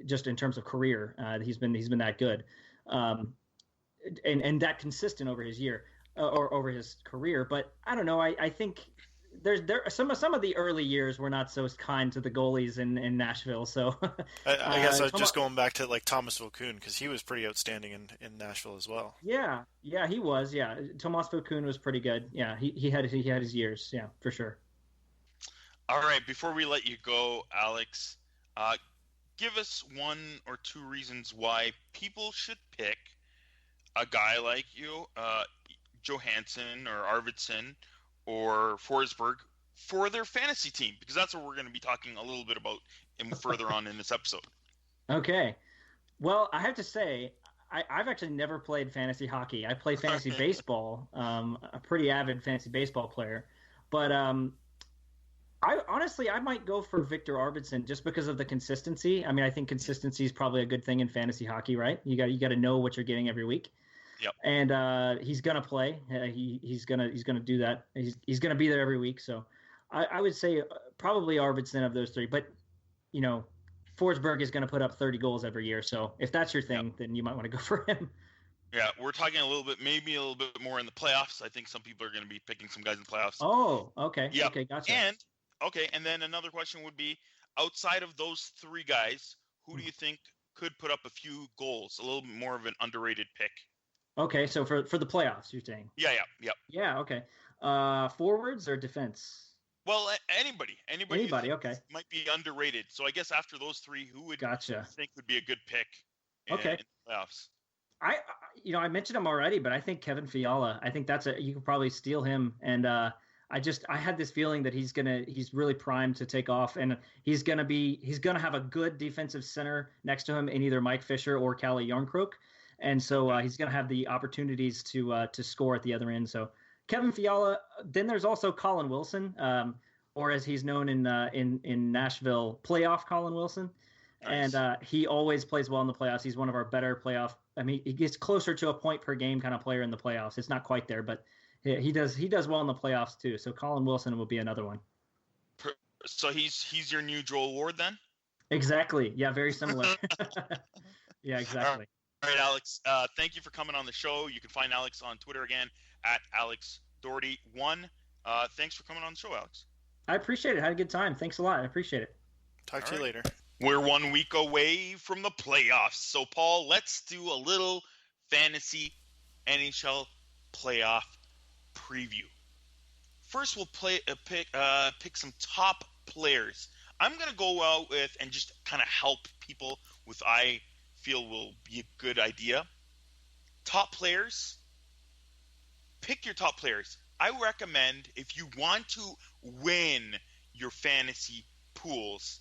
C: Just in terms of career, he's been that good, and that consistent over his year or over his career. But I don't know. I think there some of the early years were not so kind to the goalies in Nashville. So
B: I guess I was just going back to like Thomas Vokoun because he was pretty outstanding in Nashville as well.
C: Yeah, he was. Yeah, Thomas Vokoun was pretty good. Yeah, he had his years. Yeah, for sure.
A: All right, before we let you go, Alex, give us 1 or 2 reasons why people should pick a guy like you, Johansson or Arvidsson or Forsberg for their fantasy team, because that's what we're going to be talking a little bit about further on in this episode.
C: Okay. Well, I have to say, I've actually never played fantasy hockey. I play fantasy baseball. A pretty avid fantasy baseball player. But I might go for Victor Arvidsson just because of the consistency. I mean, I think consistency is probably a good thing in fantasy hockey, right? You got to know what you're getting every week.
A: Yep.
C: And he's gonna play. He's gonna do that. He's gonna be there every week. So I would say probably Arvidsson of those 3. But Forsberg is gonna put up 30 goals every year. So if that's your thing, then you might want to go for him.
A: Yeah, we're talking maybe a little bit more in the playoffs. I think some people are going to be picking some guys in the playoffs.
C: Oh, okay.
A: Yeah.
C: Okay, gotcha.
A: And then another question would be, outside of those 3 guys, who do you think could put up a few goals? A little bit more of an underrated pick.
C: Okay, so for the playoffs, you're saying?
A: Yeah.
C: Yeah, okay. Forwards or defense?
A: Well, anybody.
C: Okay.
A: Might be underrated. So I guess after those 3, who would
C: you
A: think would be a good pick in the playoffs? I
C: mentioned him already, but I think Kevin Fiala. I think you could probably steal him, and I had this feeling that he's really primed to take off, and he's gonna have a good defensive center next to him in either Mike Fisher or Kalle Jarnkrok, and so he's gonna have the opportunities to score at the other end. So Kevin Fiala. Then there's also Colin Wilson, or as he's known in Nashville, playoff Colin Wilson.
A: Nice.
C: And he always plays well in the playoffs. He's one of our better playoff. I mean, he gets closer to a point per game kind of player in the playoffs. It's not quite there, but he does well in the playoffs too. So Colin Wilson will be another one.
A: So he's your new Joel Ward then?
C: Exactly. Yeah, very similar. Yeah, exactly.
A: All right, Alex. Thank you for coming on the show. You can find Alex on Twitter again at AlexDoherty1. Thanks for coming on the show, Alex.
C: I appreciate it. Had a good time. Thanks a lot. I appreciate it.
B: Talk to you later.
A: We're 1 week away from the playoffs. So, Paul, let's do a little fantasy NHL playoff preview. First, we'll pick some top players. I'm going to go out with and just kind of help people with I feel will be a good idea. Top players. Pick your top players. I recommend if you want to win your fantasy pools,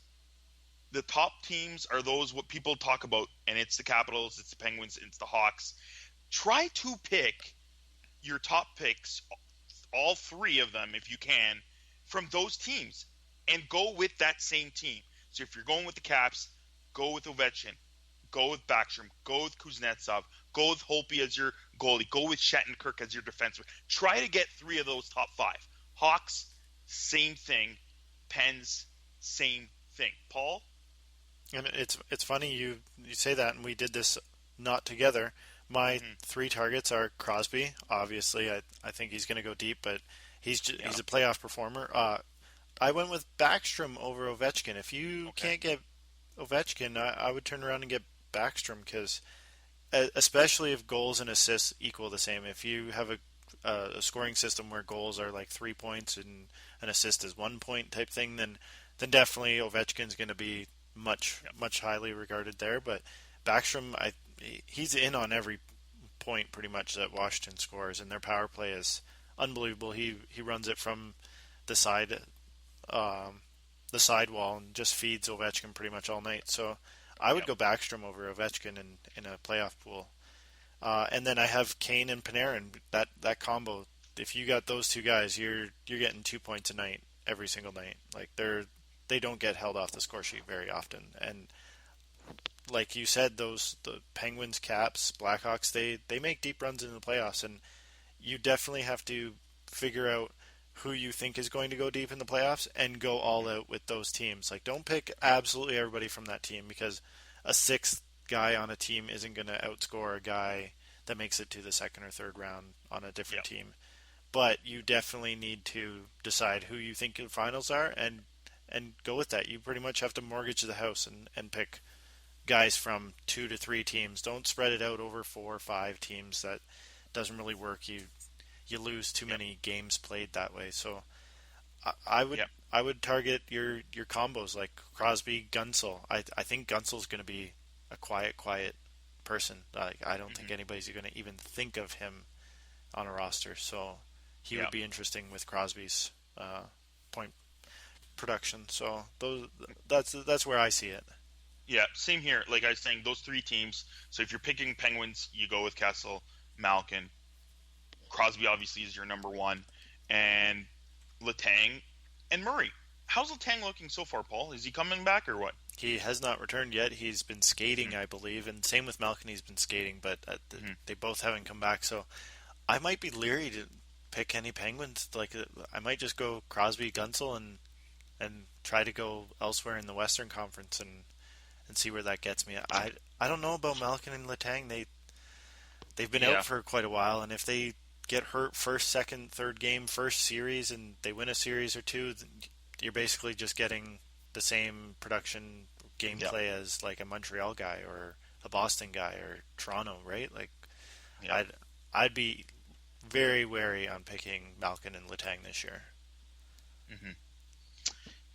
A: the top teams are those what people talk about, and it's the Capitals, it's the Penguins, it's the Hawks. Try to pick your top picks, all three of them if you can, from those teams, and go with that same team. So if you're going with the Caps, go with Ovechkin, go with Backstrom, go with Kuznetsov, go with Holtby as your goalie, go with Shattenkirk as your defenseman. Try to get three of those top five. Hawks, same thing. Pens, same thing. Paul?
B: And it's funny you say that, and we did this not together. My three targets are Crosby. Obviously, I think he's going to go deep, but he's a playoff performer. I went with Backstrom over Ovechkin. If you can't get Ovechkin, I would turn around and get Backstrom, because especially if goals and assists equal the same. If you have a scoring system where goals are like 3 points and an assist is 1 point type thing, then definitely Ovechkin's going to be much highly regarded there. But Backstrom, he's in on every point pretty much that Washington scores, and their power play is unbelievable. He runs it from the side wall and just feeds Ovechkin pretty much all night. So I would go Backstrom over Ovechkin in a playoff pool. And then I have Kane and Panarin. That combo, if you got those two guys, you're getting 2 points a night every single night. Like they don't get held off the score sheet very often. And like you said, the Penguins, Caps, Blackhawks, they make deep runs into the playoffs, and you definitely have to figure out who you think is going to go deep in the playoffs and go all out with those teams. Like, don't pick absolutely everybody from that team, because a sixth guy on a team isn't going to outscore a guy that makes it to the second or third round on a different team. But you definitely need to decide who you think your finals are and go with that. You pretty much have to mortgage the house and pick guys from 2 to 3 teams. Don't spread it out over 4 or 5 teams. That doesn't really work. You lose too many games played that way. So I would target your combos like Crosby, Gunsel. I think Gunsel's going to be a quiet person. I don't think anybody's going to even think of him on a roster. So he would be interesting with Crosby's point production. So that's where I see it.
A: Yeah, same here. Like I was saying, those 3 teams. So if you're picking Penguins, you go with Kessel, Malkin. Crosby obviously is your number 1, and Letang and Murray. How's Letang looking so far, Paul? Is he coming back or what?
B: He has not returned yet. He's been skating, I believe, and same with Malkin. He's been skating, but they both haven't come back. So I might be leery to pick any Penguins. Like I might just go Crosby, Gunsel, and try to go elsewhere in the Western Conference and see where that gets me. I don't know about Malkin and Letang. They've been out for quite a while, and if they get hurt first, second, third game, first series, and they win a series or 2, you're basically just getting the same production gameplay as like a Montreal guy or a Boston guy or Toronto, right? Like I'd be very wary on picking Malkin and Letang this year.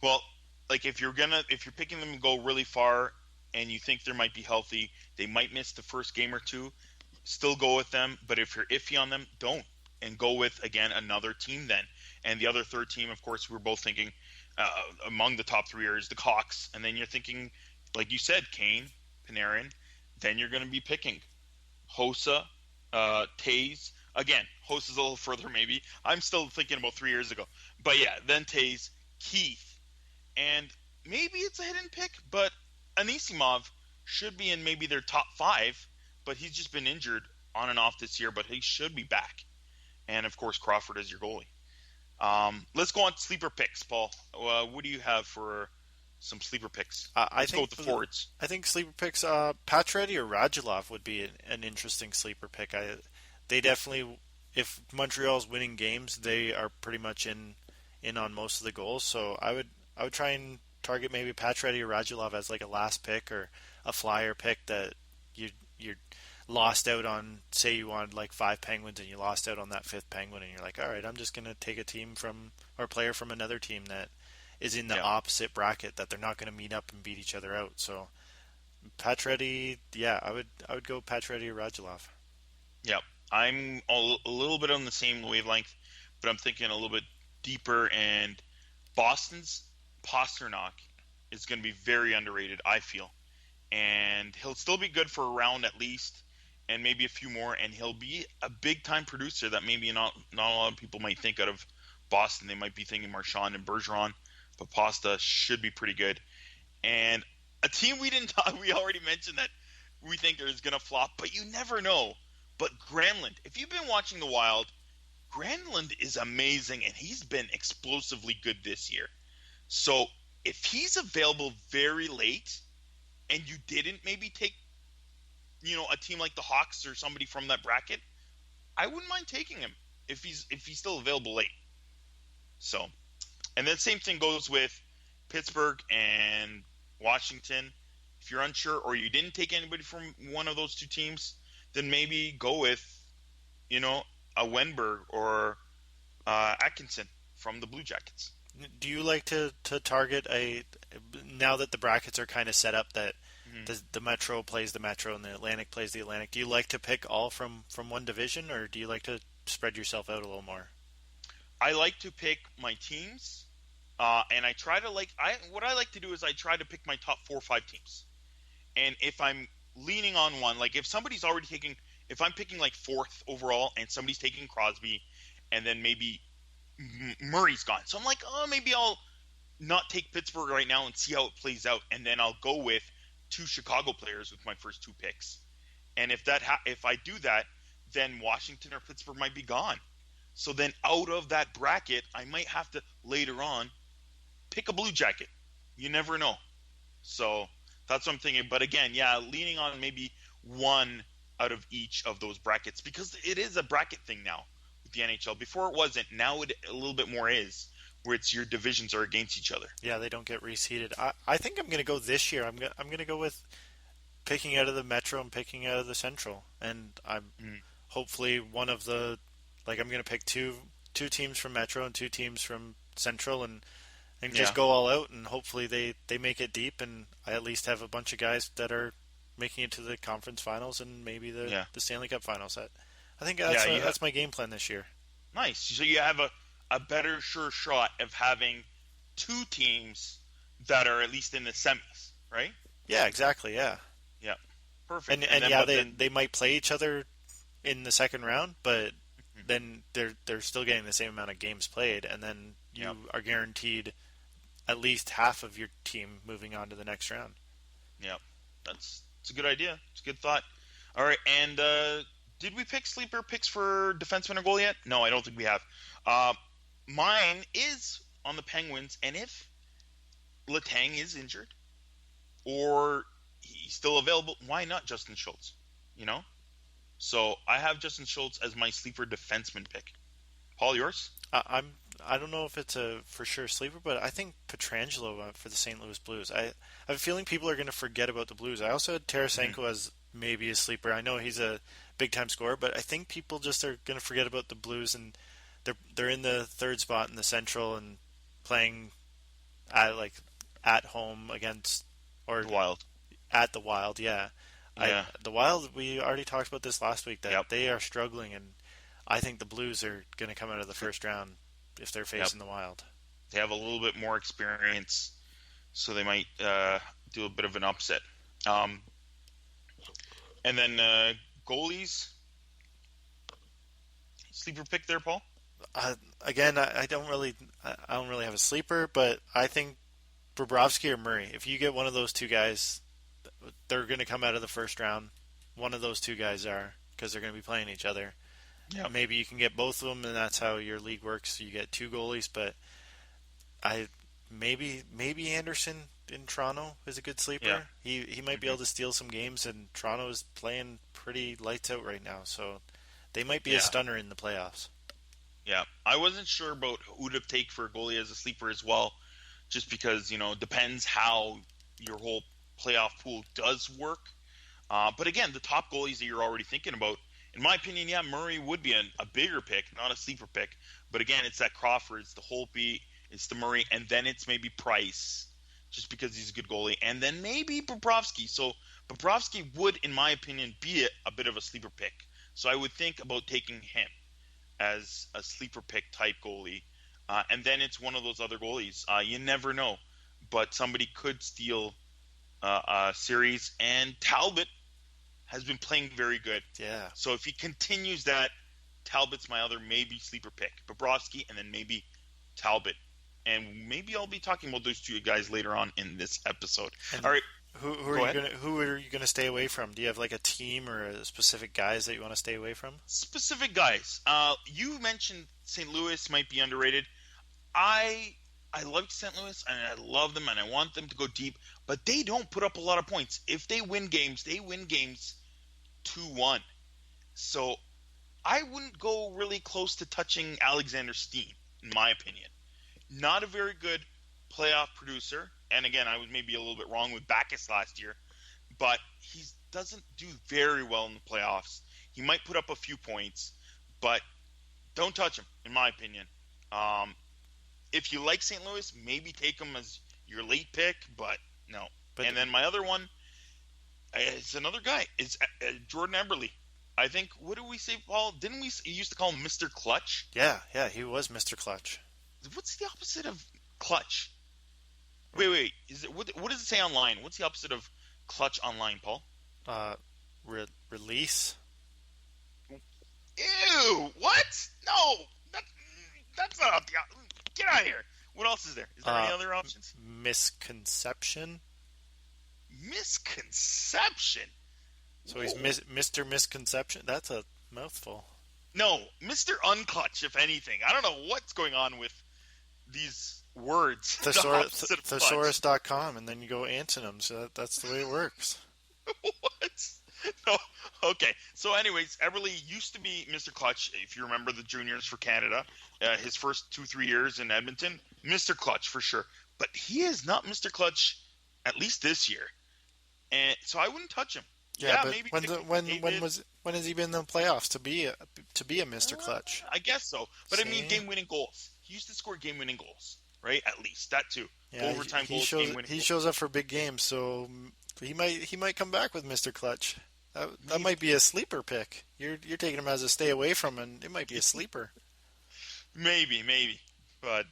A: Well, like if you're picking them to go really far and you think they might be healthy, they might miss the first game or 2, still go with them. But if you're iffy on them, don't, and go with again another team then. And the other third team, of course, we're both thinking among the top three is the Canucks. And then you're thinking, like you said, Kane, Panarin. Then you're going to be picking Hossa, Taze. Again, Hossa's a little further maybe. I'm still thinking about 3 years ago. But yeah, then Taze, Keith. And maybe it's a hidden pick, but Anisimov should be in maybe their top 5. But he's just been injured on and off this year, but he should be back. And, of course, Crawford is your goalie. Let's go on to sleeper picks, Paul. What do you have for some sleeper picks? Let's go with the forwards.
B: I think sleeper picks, Pacioretty or Radulov would be an interesting sleeper pick. They definitely, if Montreal's winning games, they are pretty much in on most of the goals. So I would try and target maybe Pacioretty or Radulov as like a last pick or a flyer pick that you're lost out on. Say you wanted like 5 Penguins and you lost out on that 5th Penguin, and you're like, all right, I'm just gonna take a team from or a player from another team that is in the opposite bracket that they're not going to meet up and beat each other out. So Pacioretty, I would go Pacioretty or Radulov.
A: Yeah, I'm a little bit on the same wavelength, but I'm thinking a little bit deeper. And Boston's Pasternak is going to be very underrated, I feel. And he'll still be good for a round at least, and maybe a few more. And he'll be a big-time producer that maybe not a lot of people might think out of Boston. They might be thinking Marchand and Bergeron, but Pasta should be pretty good. And a team we already mentioned that we think is going to flop, but you never know. But Granlund, if you've been watching the Wild, Granlund is amazing, and he's been explosively good this year. So if he's available very late, and you didn't maybe take, a team like the Hawks or somebody from that bracket, I wouldn't mind taking him if he's still available late. So, and then same thing goes with Pittsburgh and Washington. If you're unsure or you didn't take anybody from one of those two teams, then maybe go with, a Wenberg or Atkinson from the Blue Jackets.
B: Do you like to target now that the brackets are kind of set up that the Metro plays the Metro and the Atlantic plays the Atlantic, do you like to pick all from one division, or do you like to spread yourself out a little more?
A: I like to pick my teams, and I try to what I like to do is I try to pick my top 4 or 5 teams. And if I'm leaning on one, like if somebody's already taking, if I'm picking like 4th overall and somebody's taking Crosby, and then maybe Murray's gone. So I'm like, maybe I'll not take Pittsburgh right now and see how it plays out, and then I'll go with 2 Chicago players with my first 2 picks. And if I do that, then Washington or Pittsburgh might be gone. So then out of that bracket, I might have to later on pick a Blue Jacket. You never know. So that's what I'm thinking. But again, leaning on maybe one out of each of those brackets, because it is a bracket thing now with the NHL. Before it wasn't. Now it a little bit more is, where it's your divisions are against each other.
B: Yeah, they don't get reseeded. I think I'm going to go this year. I'm going to go with picking out of the Metro and picking out of the Central, and I'm hopefully one of the I'm going to pick two teams from Metro and 2 teams from Central, and just go all out, and hopefully they make it deep, and I at least have a bunch of guys that are making it to the conference finals and maybe the Stanley Cup finals. I think that's my game plan this year.
A: Nice. So you have a better sure shot of having 2 teams that are at least in the semis, right?
B: Yeah, exactly. Yeah.
A: Yeah. Perfect.
B: And they might play each other in the second round, but then they're still getting the same amount of games played, and then you are guaranteed at least half of your team moving on to the next round.
A: Yeah, it's a good idea. It's a good thought. All right, and did we pick sleeper picks for defenseman or goal yet? No, I don't think we have. Mine is on the Penguins, and if Letang is injured or he's still available, why not Justin Schultz? So I have Justin Schultz as my sleeper defenseman pick. Paul, yours?
B: I don't know if it's a for sure sleeper, but I think Pietrangelo for the St. Louis Blues. I have a feeling people are going to forget about the Blues. I also had Tarasenko as maybe a sleeper. I know he's a big time scorer, but I think people just are going to forget about the Blues, and they're in the 3rd spot in the Central and playing at home against
A: the Wild.
B: At the Wild, yeah. The Wild, we already talked about this last week, that they are struggling, and I think the Blues are going to come out of the first round if they're facing the Wild.
A: They have a little bit more experience, so they might do a bit of an upset. And then goalies, sleeper pick there, Paul.
B: Again, I don't really have a sleeper, but I think Bobrovsky or Murray. If you get one of those two guys, they're going to come out of the first round. One of those two guys are, because they're going to be playing each other.
A: Yeah.
B: Maybe you can get both of them, and that's how your league works. You get two goalies, but maybe Anderson in Toronto is a good sleeper.
A: Yeah.
B: He might be able to steal some games, and Toronto is playing pretty lights out right now, so they might be a stunner in the playoffs.
A: Yeah, I wasn't sure about who to take for a goalie as a sleeper as well, just because, depends how your whole playoff pool does work. But again, the top goalies that you're already thinking about, in my opinion, Murray would be a bigger pick, not a sleeper pick. But again, it's that Crawford, it's the Holtby, it's the Murray, and then it's maybe Price, just because he's a good goalie, and then maybe Bobrovsky. So Bobrovsky would, in my opinion, be a bit of a sleeper pick. So I would think about taking him as a sleeper pick type goalie. And then it's one of those other goalies. You never know. But somebody could steal a series. And Talbot has been playing very good.
B: Yeah.
A: So if he continues that, Talbot's my other maybe sleeper pick. Bobrovsky and then maybe Talbot. And maybe I'll be talking about those two guys later on in this episode.
B: And
A: all right.
B: Who are you gonna stay away from? Do you have like a team or a specific guys that you want to stay away from?
A: Specific guys. You mentioned St. Louis might be underrated. I like St. Louis and I love them and I want them to go deep, but they don't put up a lot of points. If they win games, 2-1. So I wouldn't go really close to touching Alexander Steen, in my opinion. Not a very good playoff producer. And again, I was maybe a little bit wrong with Backes last year, but he doesn't do very well in the playoffs. He might put up a few points, but don't touch him, in my opinion. If you like St. Louis, maybe take him as your late pick, but no. And then my other one is another guy. It's Jordan Eberle. I think, what did we say, Paul? Didn't we used to call him Mr. Clutch?
B: Yeah, he was Mr. Clutch.
A: What's the opposite of clutch? Wait. What does it say online? What's the opposite of clutch online, Paul?
B: Release.
A: Ew! What? No, that's not the. Get out of here. What else is there? Is there any other options?
B: Misconception.
A: Misconception.
B: So he's Mr. Misconception. That's a mouthful.
A: No, Mr. Unclutch, if anything. I don't know what's going on with these words.
B: Thesaurus.com, and then you go antonyms. So that's the way it works.
A: What? No. Okay. So, anyways, Eberle used to be Mr. Clutch. If you remember the juniors for Canada, his first 2-3 years in Edmonton, Mr. Clutch for sure. But he is not Mr. Clutch, at least this year. And so I wouldn't touch him.
B: Yeah, but
A: maybe
B: when has he been in the playoffs to be a Mr. Clutch?
A: I guess so. But I mean, game-winning goals. He used to score game-winning goals, right? At least that too.
B: Yeah,
A: overtime goals, game-winning
B: he
A: goals.
B: shows up for big games, so he might come back with Mr. Clutch. That might be a sleeper pick. You're taking him as a stay away from, and it might be a sleeper.
A: Maybe. But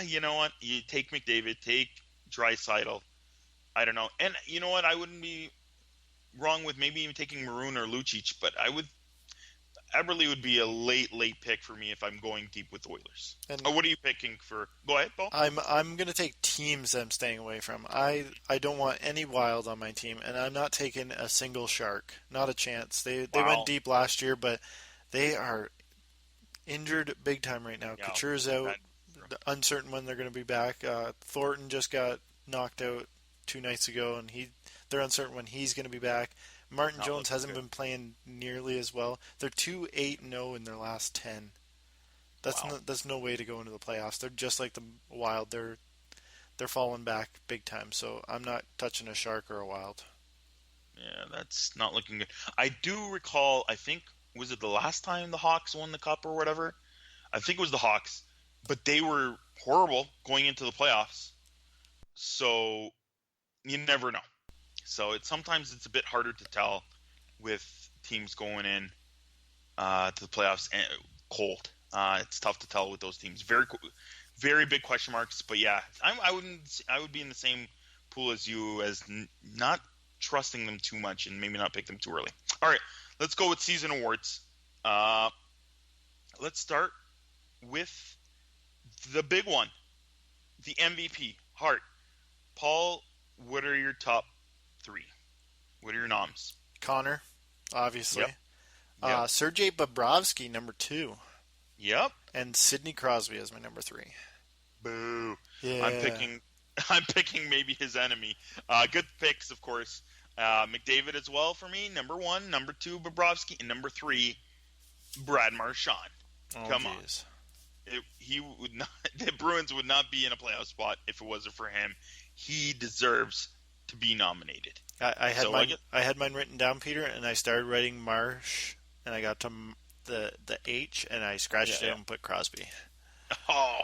A: you know what? You take McDavid, take Draisaitl. I don't know. And you know what? I wouldn't be wrong with maybe even taking Maroon or Lucic, but Eberle would be a late pick for me if I'm going deep with the Oilers. And what are you picking for? Go ahead, Paul.
B: I'm going to take teams I'm staying away from. I don't want any Wild on my team, and I'm not taking a single Shark. Not a chance. They went deep last year, but they are injured big time right now.
A: Yeah,
B: Couture's out. Uncertain when they're going to be back. Thornton just got knocked out 2 nights ago, and they're uncertain when he's going to be back. Martin Jones hasn't been playing nearly as well. They're 2-8-0 in their last 10. That's no way to go into the playoffs. They're just like the Wild. They're falling back big time. So I'm not touching a Shark or a Wild.
A: Yeah, that's not looking good. I do recall, I think, was it the last time the Hawks won the Cup or whatever? I think it was the Hawks. But they were horrible going into the playoffs. So you never know. So sometimes it's a bit harder to tell with teams going in to the playoffs cold. It's tough to tell with those teams. Very big question marks. But yeah, I would be in the same pool as you, as not trusting them too much and maybe not pick them too early. All right, let's go with season awards. Let's start with the big one, the MVP. Hart, Paul, what are your top 3? What are your noms?
B: Connor, obviously.
A: Yep.
B: Sergei Bobrovsky, number 2.
A: Yep.
B: And Sidney Crosby as my number 3.
A: Boo.
B: Yeah.
A: I'm picking maybe his enemy. Good picks, of course. McDavid as well for me. Number 1, number 2, Bobrovsky, and number 3, Brad Marchand. Come on. He would not. The Bruins would not be in a playoff spot if it wasn't for him. He deserves to be nominated.
B: I had mine written down, Peter, and I started writing Marsh, and I got to the H, and I scratched it and put Crosby.
A: Oh,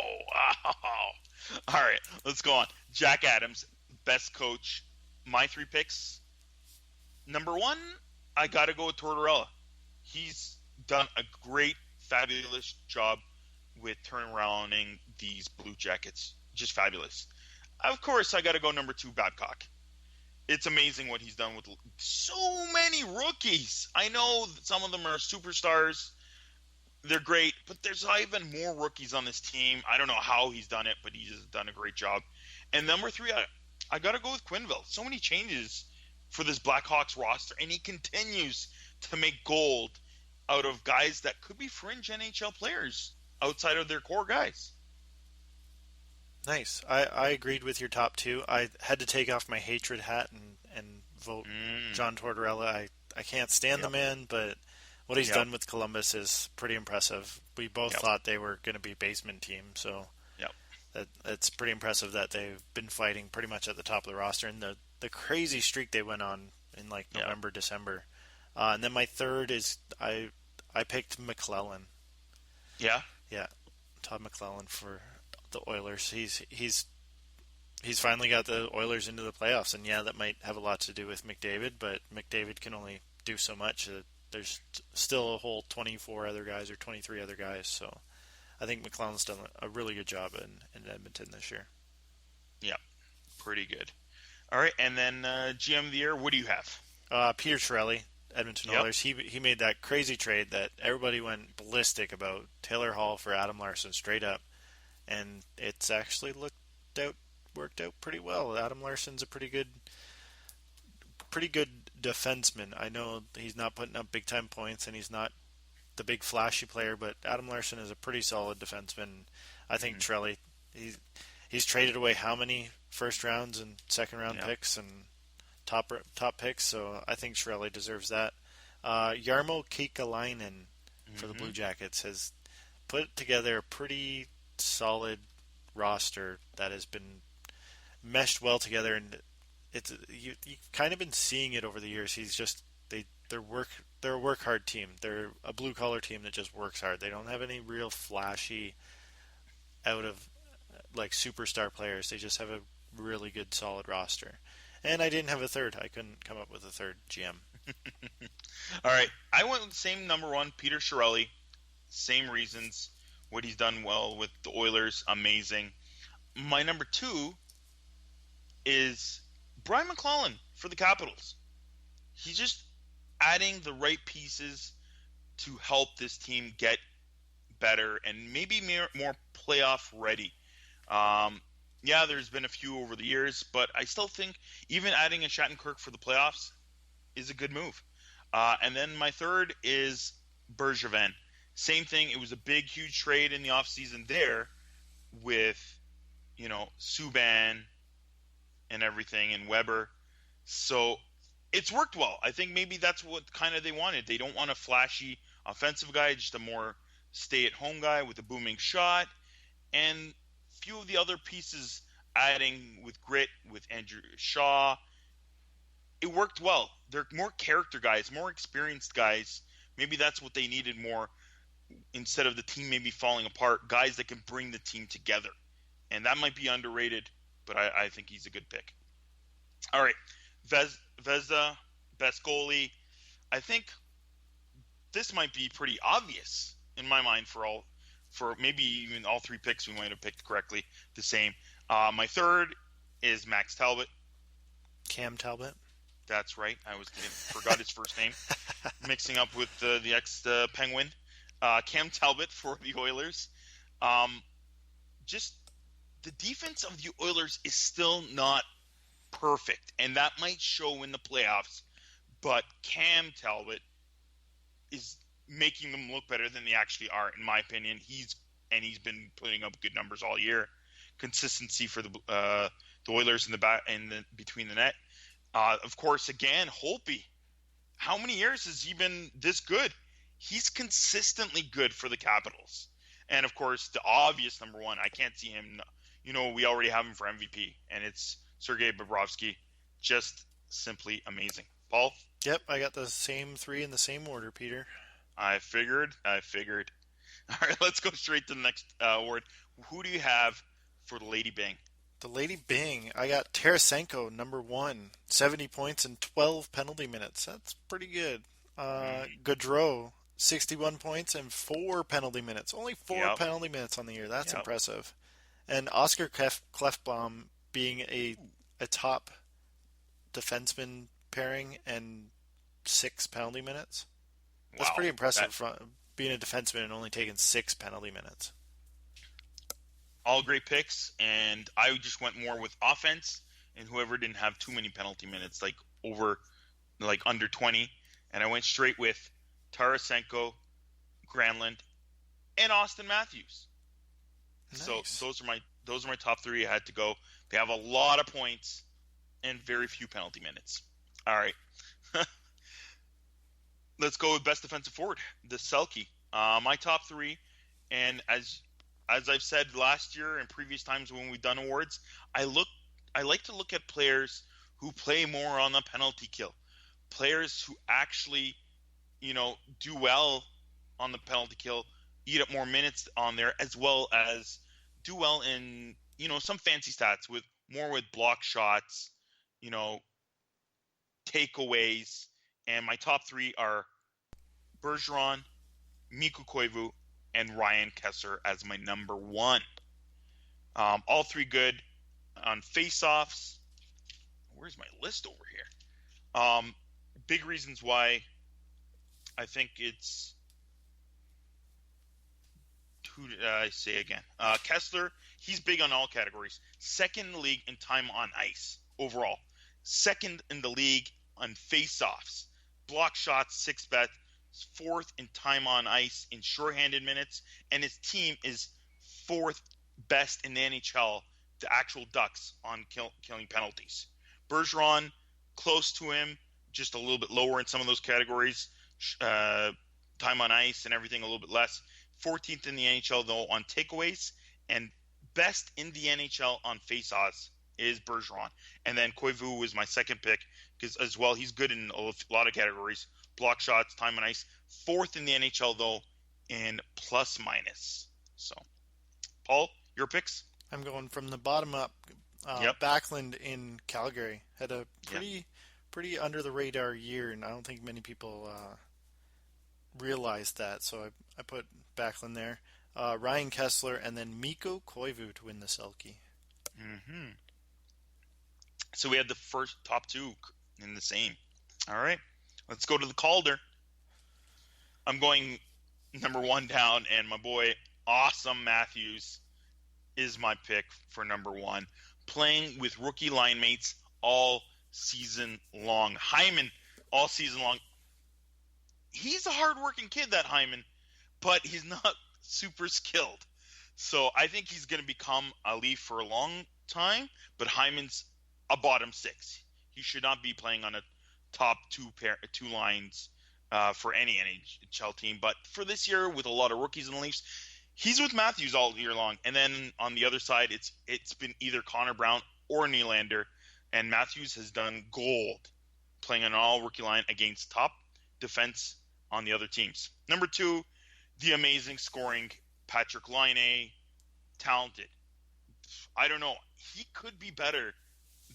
A: all right. Let's go on. Jack Adams, best coach. My 3 picks. Number 1, I got to go with Tortorella. He's done a great, fabulous job with turnarounding these Blue Jackets. Just fabulous. Of course, I got to go number 2, Babcock. It's amazing what he's done with so many rookies. I know that some of them are superstars. They're great, but there's even more rookies on this team. I don't know how he's done it, but he's just done a great job. And number 3, I got to go with Quenneville. So many changes for this Blackhawks roster, and he continues to make gold out of guys that could be fringe NHL players outside of their core guys.
B: Nice. I agreed with your top 2. I had to take off my hatred hat and vote John Tortorella. I can't stand the man, but what he's done with Columbus is pretty impressive. We both thought they were going to be a basement team, so that's pretty impressive that they've been fighting pretty much at the top of the roster. And the crazy streak they went on in November, December. And then my 3rd is I picked McClellan.
A: Yeah?
B: Yeah. Todd McClellan for the Oilers. He's finally got the Oilers into the playoffs, and that might have a lot to do with McDavid, but McDavid can only do so much. There's still a whole 24 other guys or 23 other guys, so I think McClellan's done a really good job in Edmonton this year.
A: Yeah, pretty good. All right, and then GM of the year, what do you have?
B: Peter Chiarelli, Edmonton Oilers. He made that crazy trade that everybody went ballistic about, Taylor Hall for Adam Larson, straight up. And it's actually worked out pretty well. Adam Larson's a pretty good defenseman. I know he's not putting up big time points and he's not the big flashy player, but Adam Larson is a pretty solid defenseman. I think Chiarelli, he's traded away how many first rounds and second round picks and top picks, so I think Chiarelli deserves that. Jarmo Kekalainen for the Blue Jackets has put together a pretty solid roster that has been meshed well together, and you've kind of been seeing it over the years. They're a work hard team. They're a blue collar team that just works hard. They don't have any real flashy out of superstar players. They just have a really good solid roster. And I didn't have a 3rd. I couldn't come up with a 3rd GM.
A: All right, I went with the same number 1, Peter Chiarelli. Same reasons. What he's done well with the Oilers, amazing. My number 2 is Brian McClellan for the Capitals. He's just adding the right pieces to help this team get better and maybe more playoff ready. There's been a few over the years, but I still think even adding a Shattenkirk for the playoffs is a good move. And then my 3rd is Bergevin. Same thing. It was a big, huge trade in the offseason there with, Subban and everything and Weber. So it's worked well. I think maybe that's what kind of they wanted. They don't want a flashy offensive guy, just a more stay-at-home guy with a booming shot. And few of the other pieces adding with grit, with Andrew Shaw, it worked well. They're more character guys, more experienced guys. Maybe that's what they needed more instead of the team maybe falling apart, guys that can bring the team together. And that might be underrated, but I think he's a good pick. All right, Vezina, best goalie. I think this might be pretty obvious in my mind for for maybe even all three picks we might have picked correctly the same. My third is Max Talbot.
B: Cam Talbot.
A: That's right. I forgot his first name, mixing up with the ex-Penguin. Cam Talbot for the Oilers. Just the defense of the Oilers is still not perfect, and that might show in the playoffs. But Cam Talbot is making them look better than they actually are, in my opinion. He's been putting up good numbers all year. Consistency for the Oilers in the back and between the net. Of course, again, Holtby. How many years has he been this good? He's consistently good for the Capitals. And of course, the obvious number one. I can't see him. We already have him for MVP, and it's Sergei Bobrovsky. Just simply amazing. Paul?
B: Yep, I got the same three in the same order, Peter.
A: I figured. All right, let's go straight to the next award. Who do you have for the Lady Bing?
B: The Lady Bing, I got Tarasenko, number 1, 70 points and 12 penalty minutes. That's pretty good. Gaudreau, 61 points and 4 penalty minutes. Only 4 penalty minutes on the year. That's impressive. And Oscar Klefbom being a top defenseman pairing and 6 penalty minutes. That's pretty impressive from being a defenseman and only taking 6 penalty minutes.
A: All great picks, and I just went more with offense and whoever didn't have too many penalty minutes, under 20, and I went straight with Tarasenko, Granlund, and Austin Matthews. Nice. So those are my top three. I had to go. They have a lot of points and very few penalty minutes. All right. Let's go with best defensive forward, the Selke. My top three, and as I've said last year and previous times when we've done awards, I like to look at players who play more on the penalty kill, players who actually, do well on the penalty kill, eat up more minutes on there, as well as do well in, some fancy stats with block shots, takeaways. And my top three are Bergeron, Mikko Koivu, and Ryan Kesler as my number one. All three good on face-offs. Where's my list over here? Big reasons why I think it's... Who did I say again? Kesler, he's big on all categories. Second in the league in time on ice overall. Second in the league on face-offs. Block shots, 6 bet. Fourth in time on ice in shorthanded minutes, and his team is fourth best in the NHL, the actual Ducks, on killing penalties. Bergeron, close to him, just a little bit lower in some of those categories. Time on ice and everything a little bit less. 14th in the NHL, though, on takeaways, and best in the NHL on faceoffs is Bergeron. And then Koivu was my second pick, because as well, he's good in a lot of categories. Block shots, time on ice. Fourth in the NHL, though, in plus minus. So, Paul, your picks?
B: I'm going from the bottom up. Backlund in Calgary had a pretty under the radar year, and I don't think many people realized that. So I put Backlund there. Ryan Kesler, and then Mikko Koivu to win the Selke.
A: Mm-hmm. So we had the first top two in the same. All right. Let's go to the Calder. I'm going number one down, and my boy, Awesome Matthews, is my pick for number one. Playing with rookie line mates all season long. Hyman, all season long. He's a hard-working kid, that Hyman, but he's not super skilled. So I think he's going to become a Leaf for a long time, but Hyman's a bottom six. He should not be playing on a top two lines for any NHL team. But for this year, with a lot of rookies in the Leafs, he's with Matthews all year long. And then on the other side, it's been either Connor Brown or Nylander, and Matthews has done gold playing on an all-rookie line against top defense on the other teams. Number two, the amazing scoring Patrick Laine, talented. I don't know. He could be better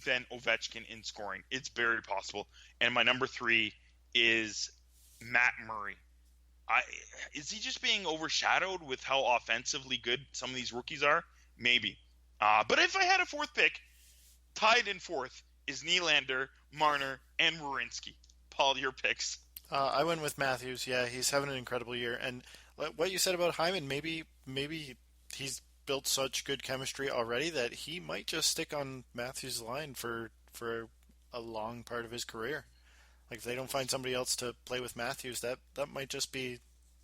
A: than Ovechkin in scoring. It's very possible. And my number three is Matt Murray. Is he just being overshadowed with how offensively good some of these rookies are? Maybe. But if I had a fourth pick, tied in fourth is Nylander, Marner, and Werenski. Paul, your picks.
B: I went with Matthews. Yeah, he's having an incredible year. And what you said about Hyman, maybe he's built such good chemistry already that he might just stick on Matthews' line for a long part of his career. Like if they don't find somebody else to play with Matthews, that might just be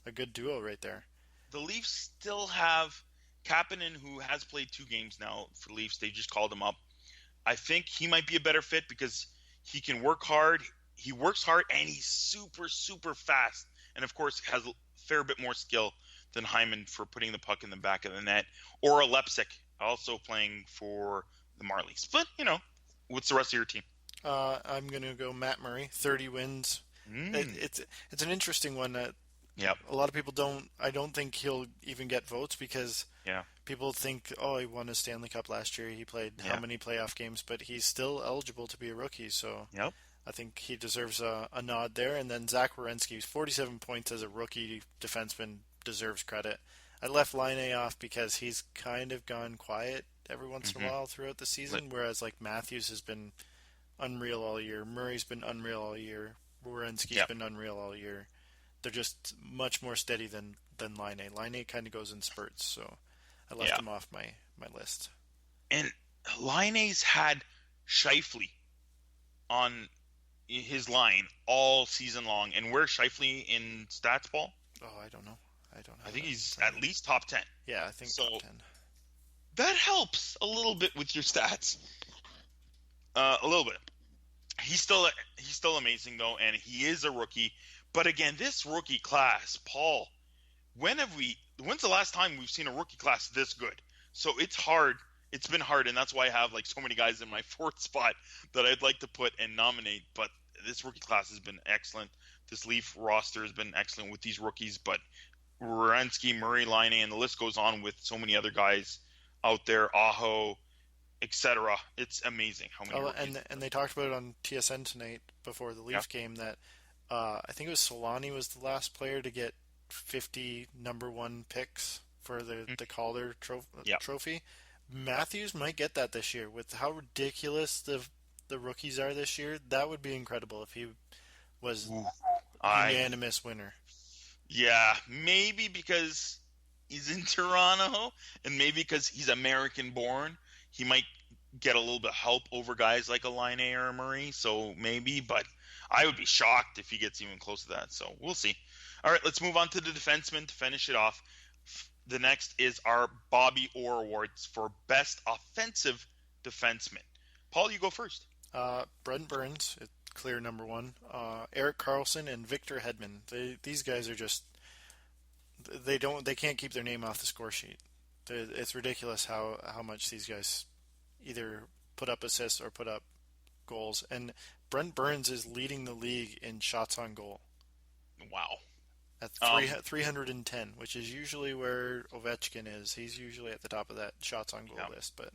B: a good duo right there.
A: The Leafs still have Kapanen, who has played 2 games now for the Leafs. They just called him up. I think he might be a better fit because he can work hard. He works hard, and he's super, super fast. And, of course, has a fair bit more skill than Hyman for putting the puck in the back of the net. Or a Lepsic, also playing for the Marlies. But, what's the rest of your team?
B: I'm going to go Matt Murray, 30 wins. It's an interesting one.
A: Yep.
B: A lot of people I don't think he'll even get votes because people think, he won a Stanley Cup last year. He played how many playoff games, but he's still eligible to be a rookie. So I think he deserves a nod there. And then Zach Werenski, 47 points as a rookie defenseman, deserves credit. I left Laine off because he's kind of gone quiet every once in a while throughout the season, whereas like Matthews has been unreal all year. Murray's been unreal all year. Werenski's been unreal all year. They're just much more steady than Laine. Laine kind of goes in spurts, so I left him off my list.
A: And Laine's had Scheifele on his line all season long. And where's Scheifele in stats, Paul?
B: Oh, I don't know.
A: I think he's at least top 10.
B: Yeah, I think so, top 10.
A: That helps a little bit with your stats. A little bit. He's still amazing, though, and he is a rookie. But again, this rookie class, Paul, when's the last time we've seen a rookie class this good? So it's hard. It's been hard, and that's why I have like so many guys in my fourth spot that I'd like to put and nominate. But this rookie class has been excellent. This Leaf roster has been excellent with these rookies. But Werenski, Murray, Laine, and the list goes on with so many other guys out there, Aho, etc. It's amazing how many rookies.
B: And they talked about it on TSN tonight before the Leafs game that I think it was Solani was the last player to get 50 number 1 picks for the Calder trophy. Matthews might get that this year with how ridiculous the rookies are this year. That would be incredible if he was unanimous winner.
A: Yeah, maybe because he's in Toronto and maybe because he's American born, he might get a little bit of help over guys like a Laine or a Murray. So maybe, but I would be shocked if he gets even close to that. So we'll see. All right, let's move on to the defenseman to finish it off. The next is our Bobby Orr Awards for Best Offensive Defenseman. Paul, you go first.
B: Brent Burns, clear number 1. Erik Karlsson and Victor Hedman. These guys are just they can't keep their name off the score sheet. It's ridiculous how much these guys either put up assists or put up goals. And Brent Burns is leading the league in shots on goal.
A: Wow.
B: At 310, which is usually where Ovechkin is. He's usually at the top of that shots on goal list, but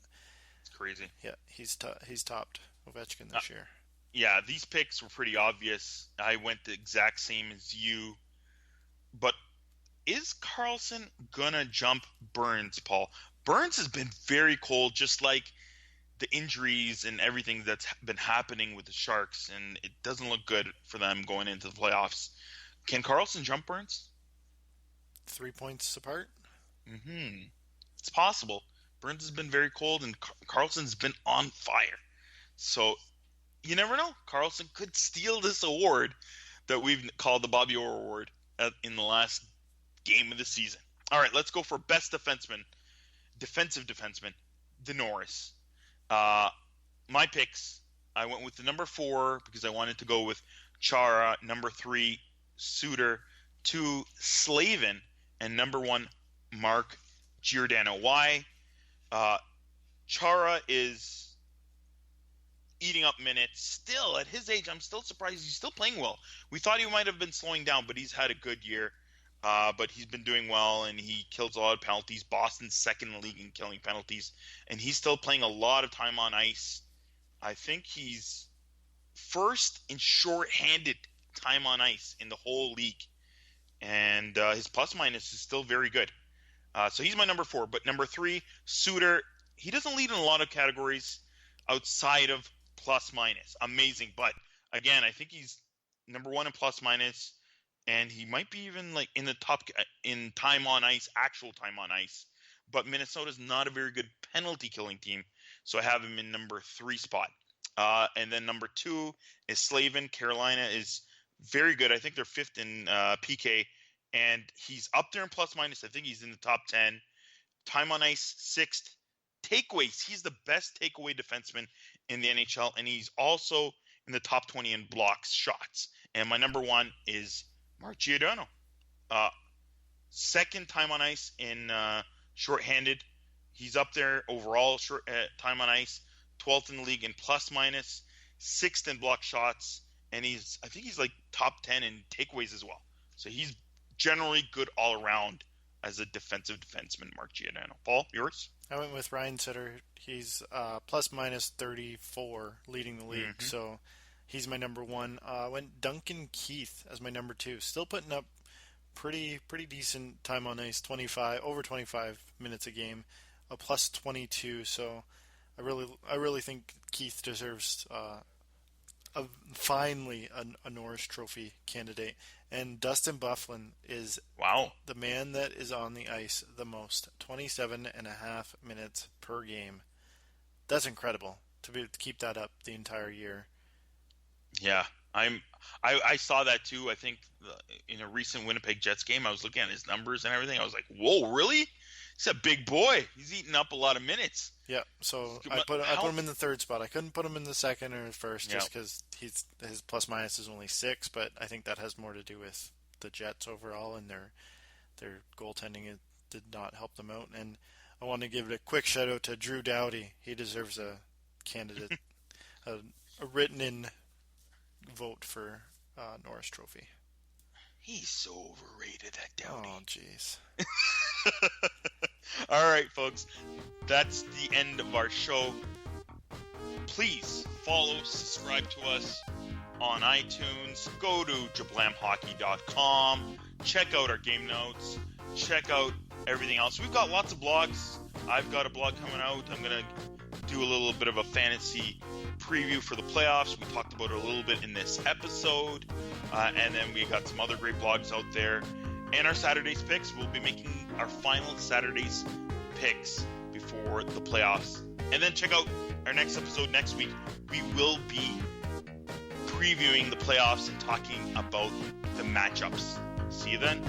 A: it's crazy.
B: Yeah, he's topped Ovechkin this year.
A: Yeah, these picks were pretty obvious. I went the exact same as you. But is Karlsson gonna jump Burns, Paul? Burns has been very cold, just like the injuries and everything that's been happening with the Sharks, and it doesn't look good for them going into the playoffs. Can Karlsson jump Burns?
B: 3 points apart?
A: It's possible. Burns has been very cold, and Karlsson's been on fire. So you never know. Karlsson could steal this award that we've called the Bobby Orr Award in the last game of the season. All right, let's go for Best Defenseman, Defensive Defenseman, DeNorris. My picks, I went with the number 4 because I wanted to go with Chara, number 3, Suter, 2, Slavin, and number 1, Mark Giordano. Why? Chara is eating up minutes. Still, at his age, I'm still surprised he's still playing well. We thought he might have been slowing down, but he's had a good year. But he's been doing well, and he kills a lot of penalties. Boston's second in the league in killing penalties, and he's still playing a lot of time on ice. I think he's first in short-handed time on ice in the whole league. and his plus minus is still very good. So he's my number 4. But number 3, Suter. He doesn't lead in a lot of categories outside of plus minus. Amazing, but again, I think he's number 1 in plus minus, and he might be even like in the top in time on ice, actual time on ice. But Minnesota's not a very good penalty killing team, so I have him in number 3 spot. And then number 2 is Slavin. Carolina is very good. I think they're 5th in PK, and he's up there in plus minus. I think he's in the top 10. Time on ice, 6th. Takeaways, he's the best takeaway defenseman in the NHL, and he's also in the top 20 in blocks shots. And my number 1 is Mark Giordano. 2nd time on ice in shorthanded. He's up there overall time on ice, 12th in the league in plus minus, 6th in block shots, and I think he's like top 10 in takeaways as well. So he's generally good all around as a defensive defenseman, Mark Giordano. Paul, yours?
B: I went with Ryan Suter. He's plus minus 34 leading the league, so he's my number 1. I went Duncan Keith as my number 2. Still putting up pretty decent time on ice, over 25 minutes a game, a plus 22. So I really think Keith deserves finally a Norris Trophy candidate. And Dustin Byfuglien is the man that is on the ice the most, 27.5 minutes per game. That's incredible to keep that up the entire year.
A: Yeah, I saw that too. I think in a recent Winnipeg Jets game, I was looking at his numbers and everything. I was like, whoa, really? He's a big boy. He's eating up a lot of minutes.
B: Yeah, so I put him in the 3rd spot. I couldn't put him in the 2nd or 1st just because his plus minus is only 6, but I think that has more to do with the Jets overall, and their goaltending did not help them out. And I want to give it a quick shout out to Drew Doughty. He deserves a candidate, a written-in vote for Norris Trophy.
A: He's so overrated, that Doughty.
B: Oh, jeez.
A: All right, folks. That's the end of our show. Please follow, subscribe to us on iTunes. Go to jablamhockey.com. Check out our game notes. Check out everything else. We've got lots of blogs. I've got a blog coming out. I'm going to do a little bit of a fantasy preview for the playoffs. We talked about it a little bit in this episode. And then we got some other great blogs out there. And our Saturday's picks. We'll be making our final Saturday's picks before the playoffs. And then check out our next episode next week. We will be previewing the playoffs and talking about the matchups. See you then.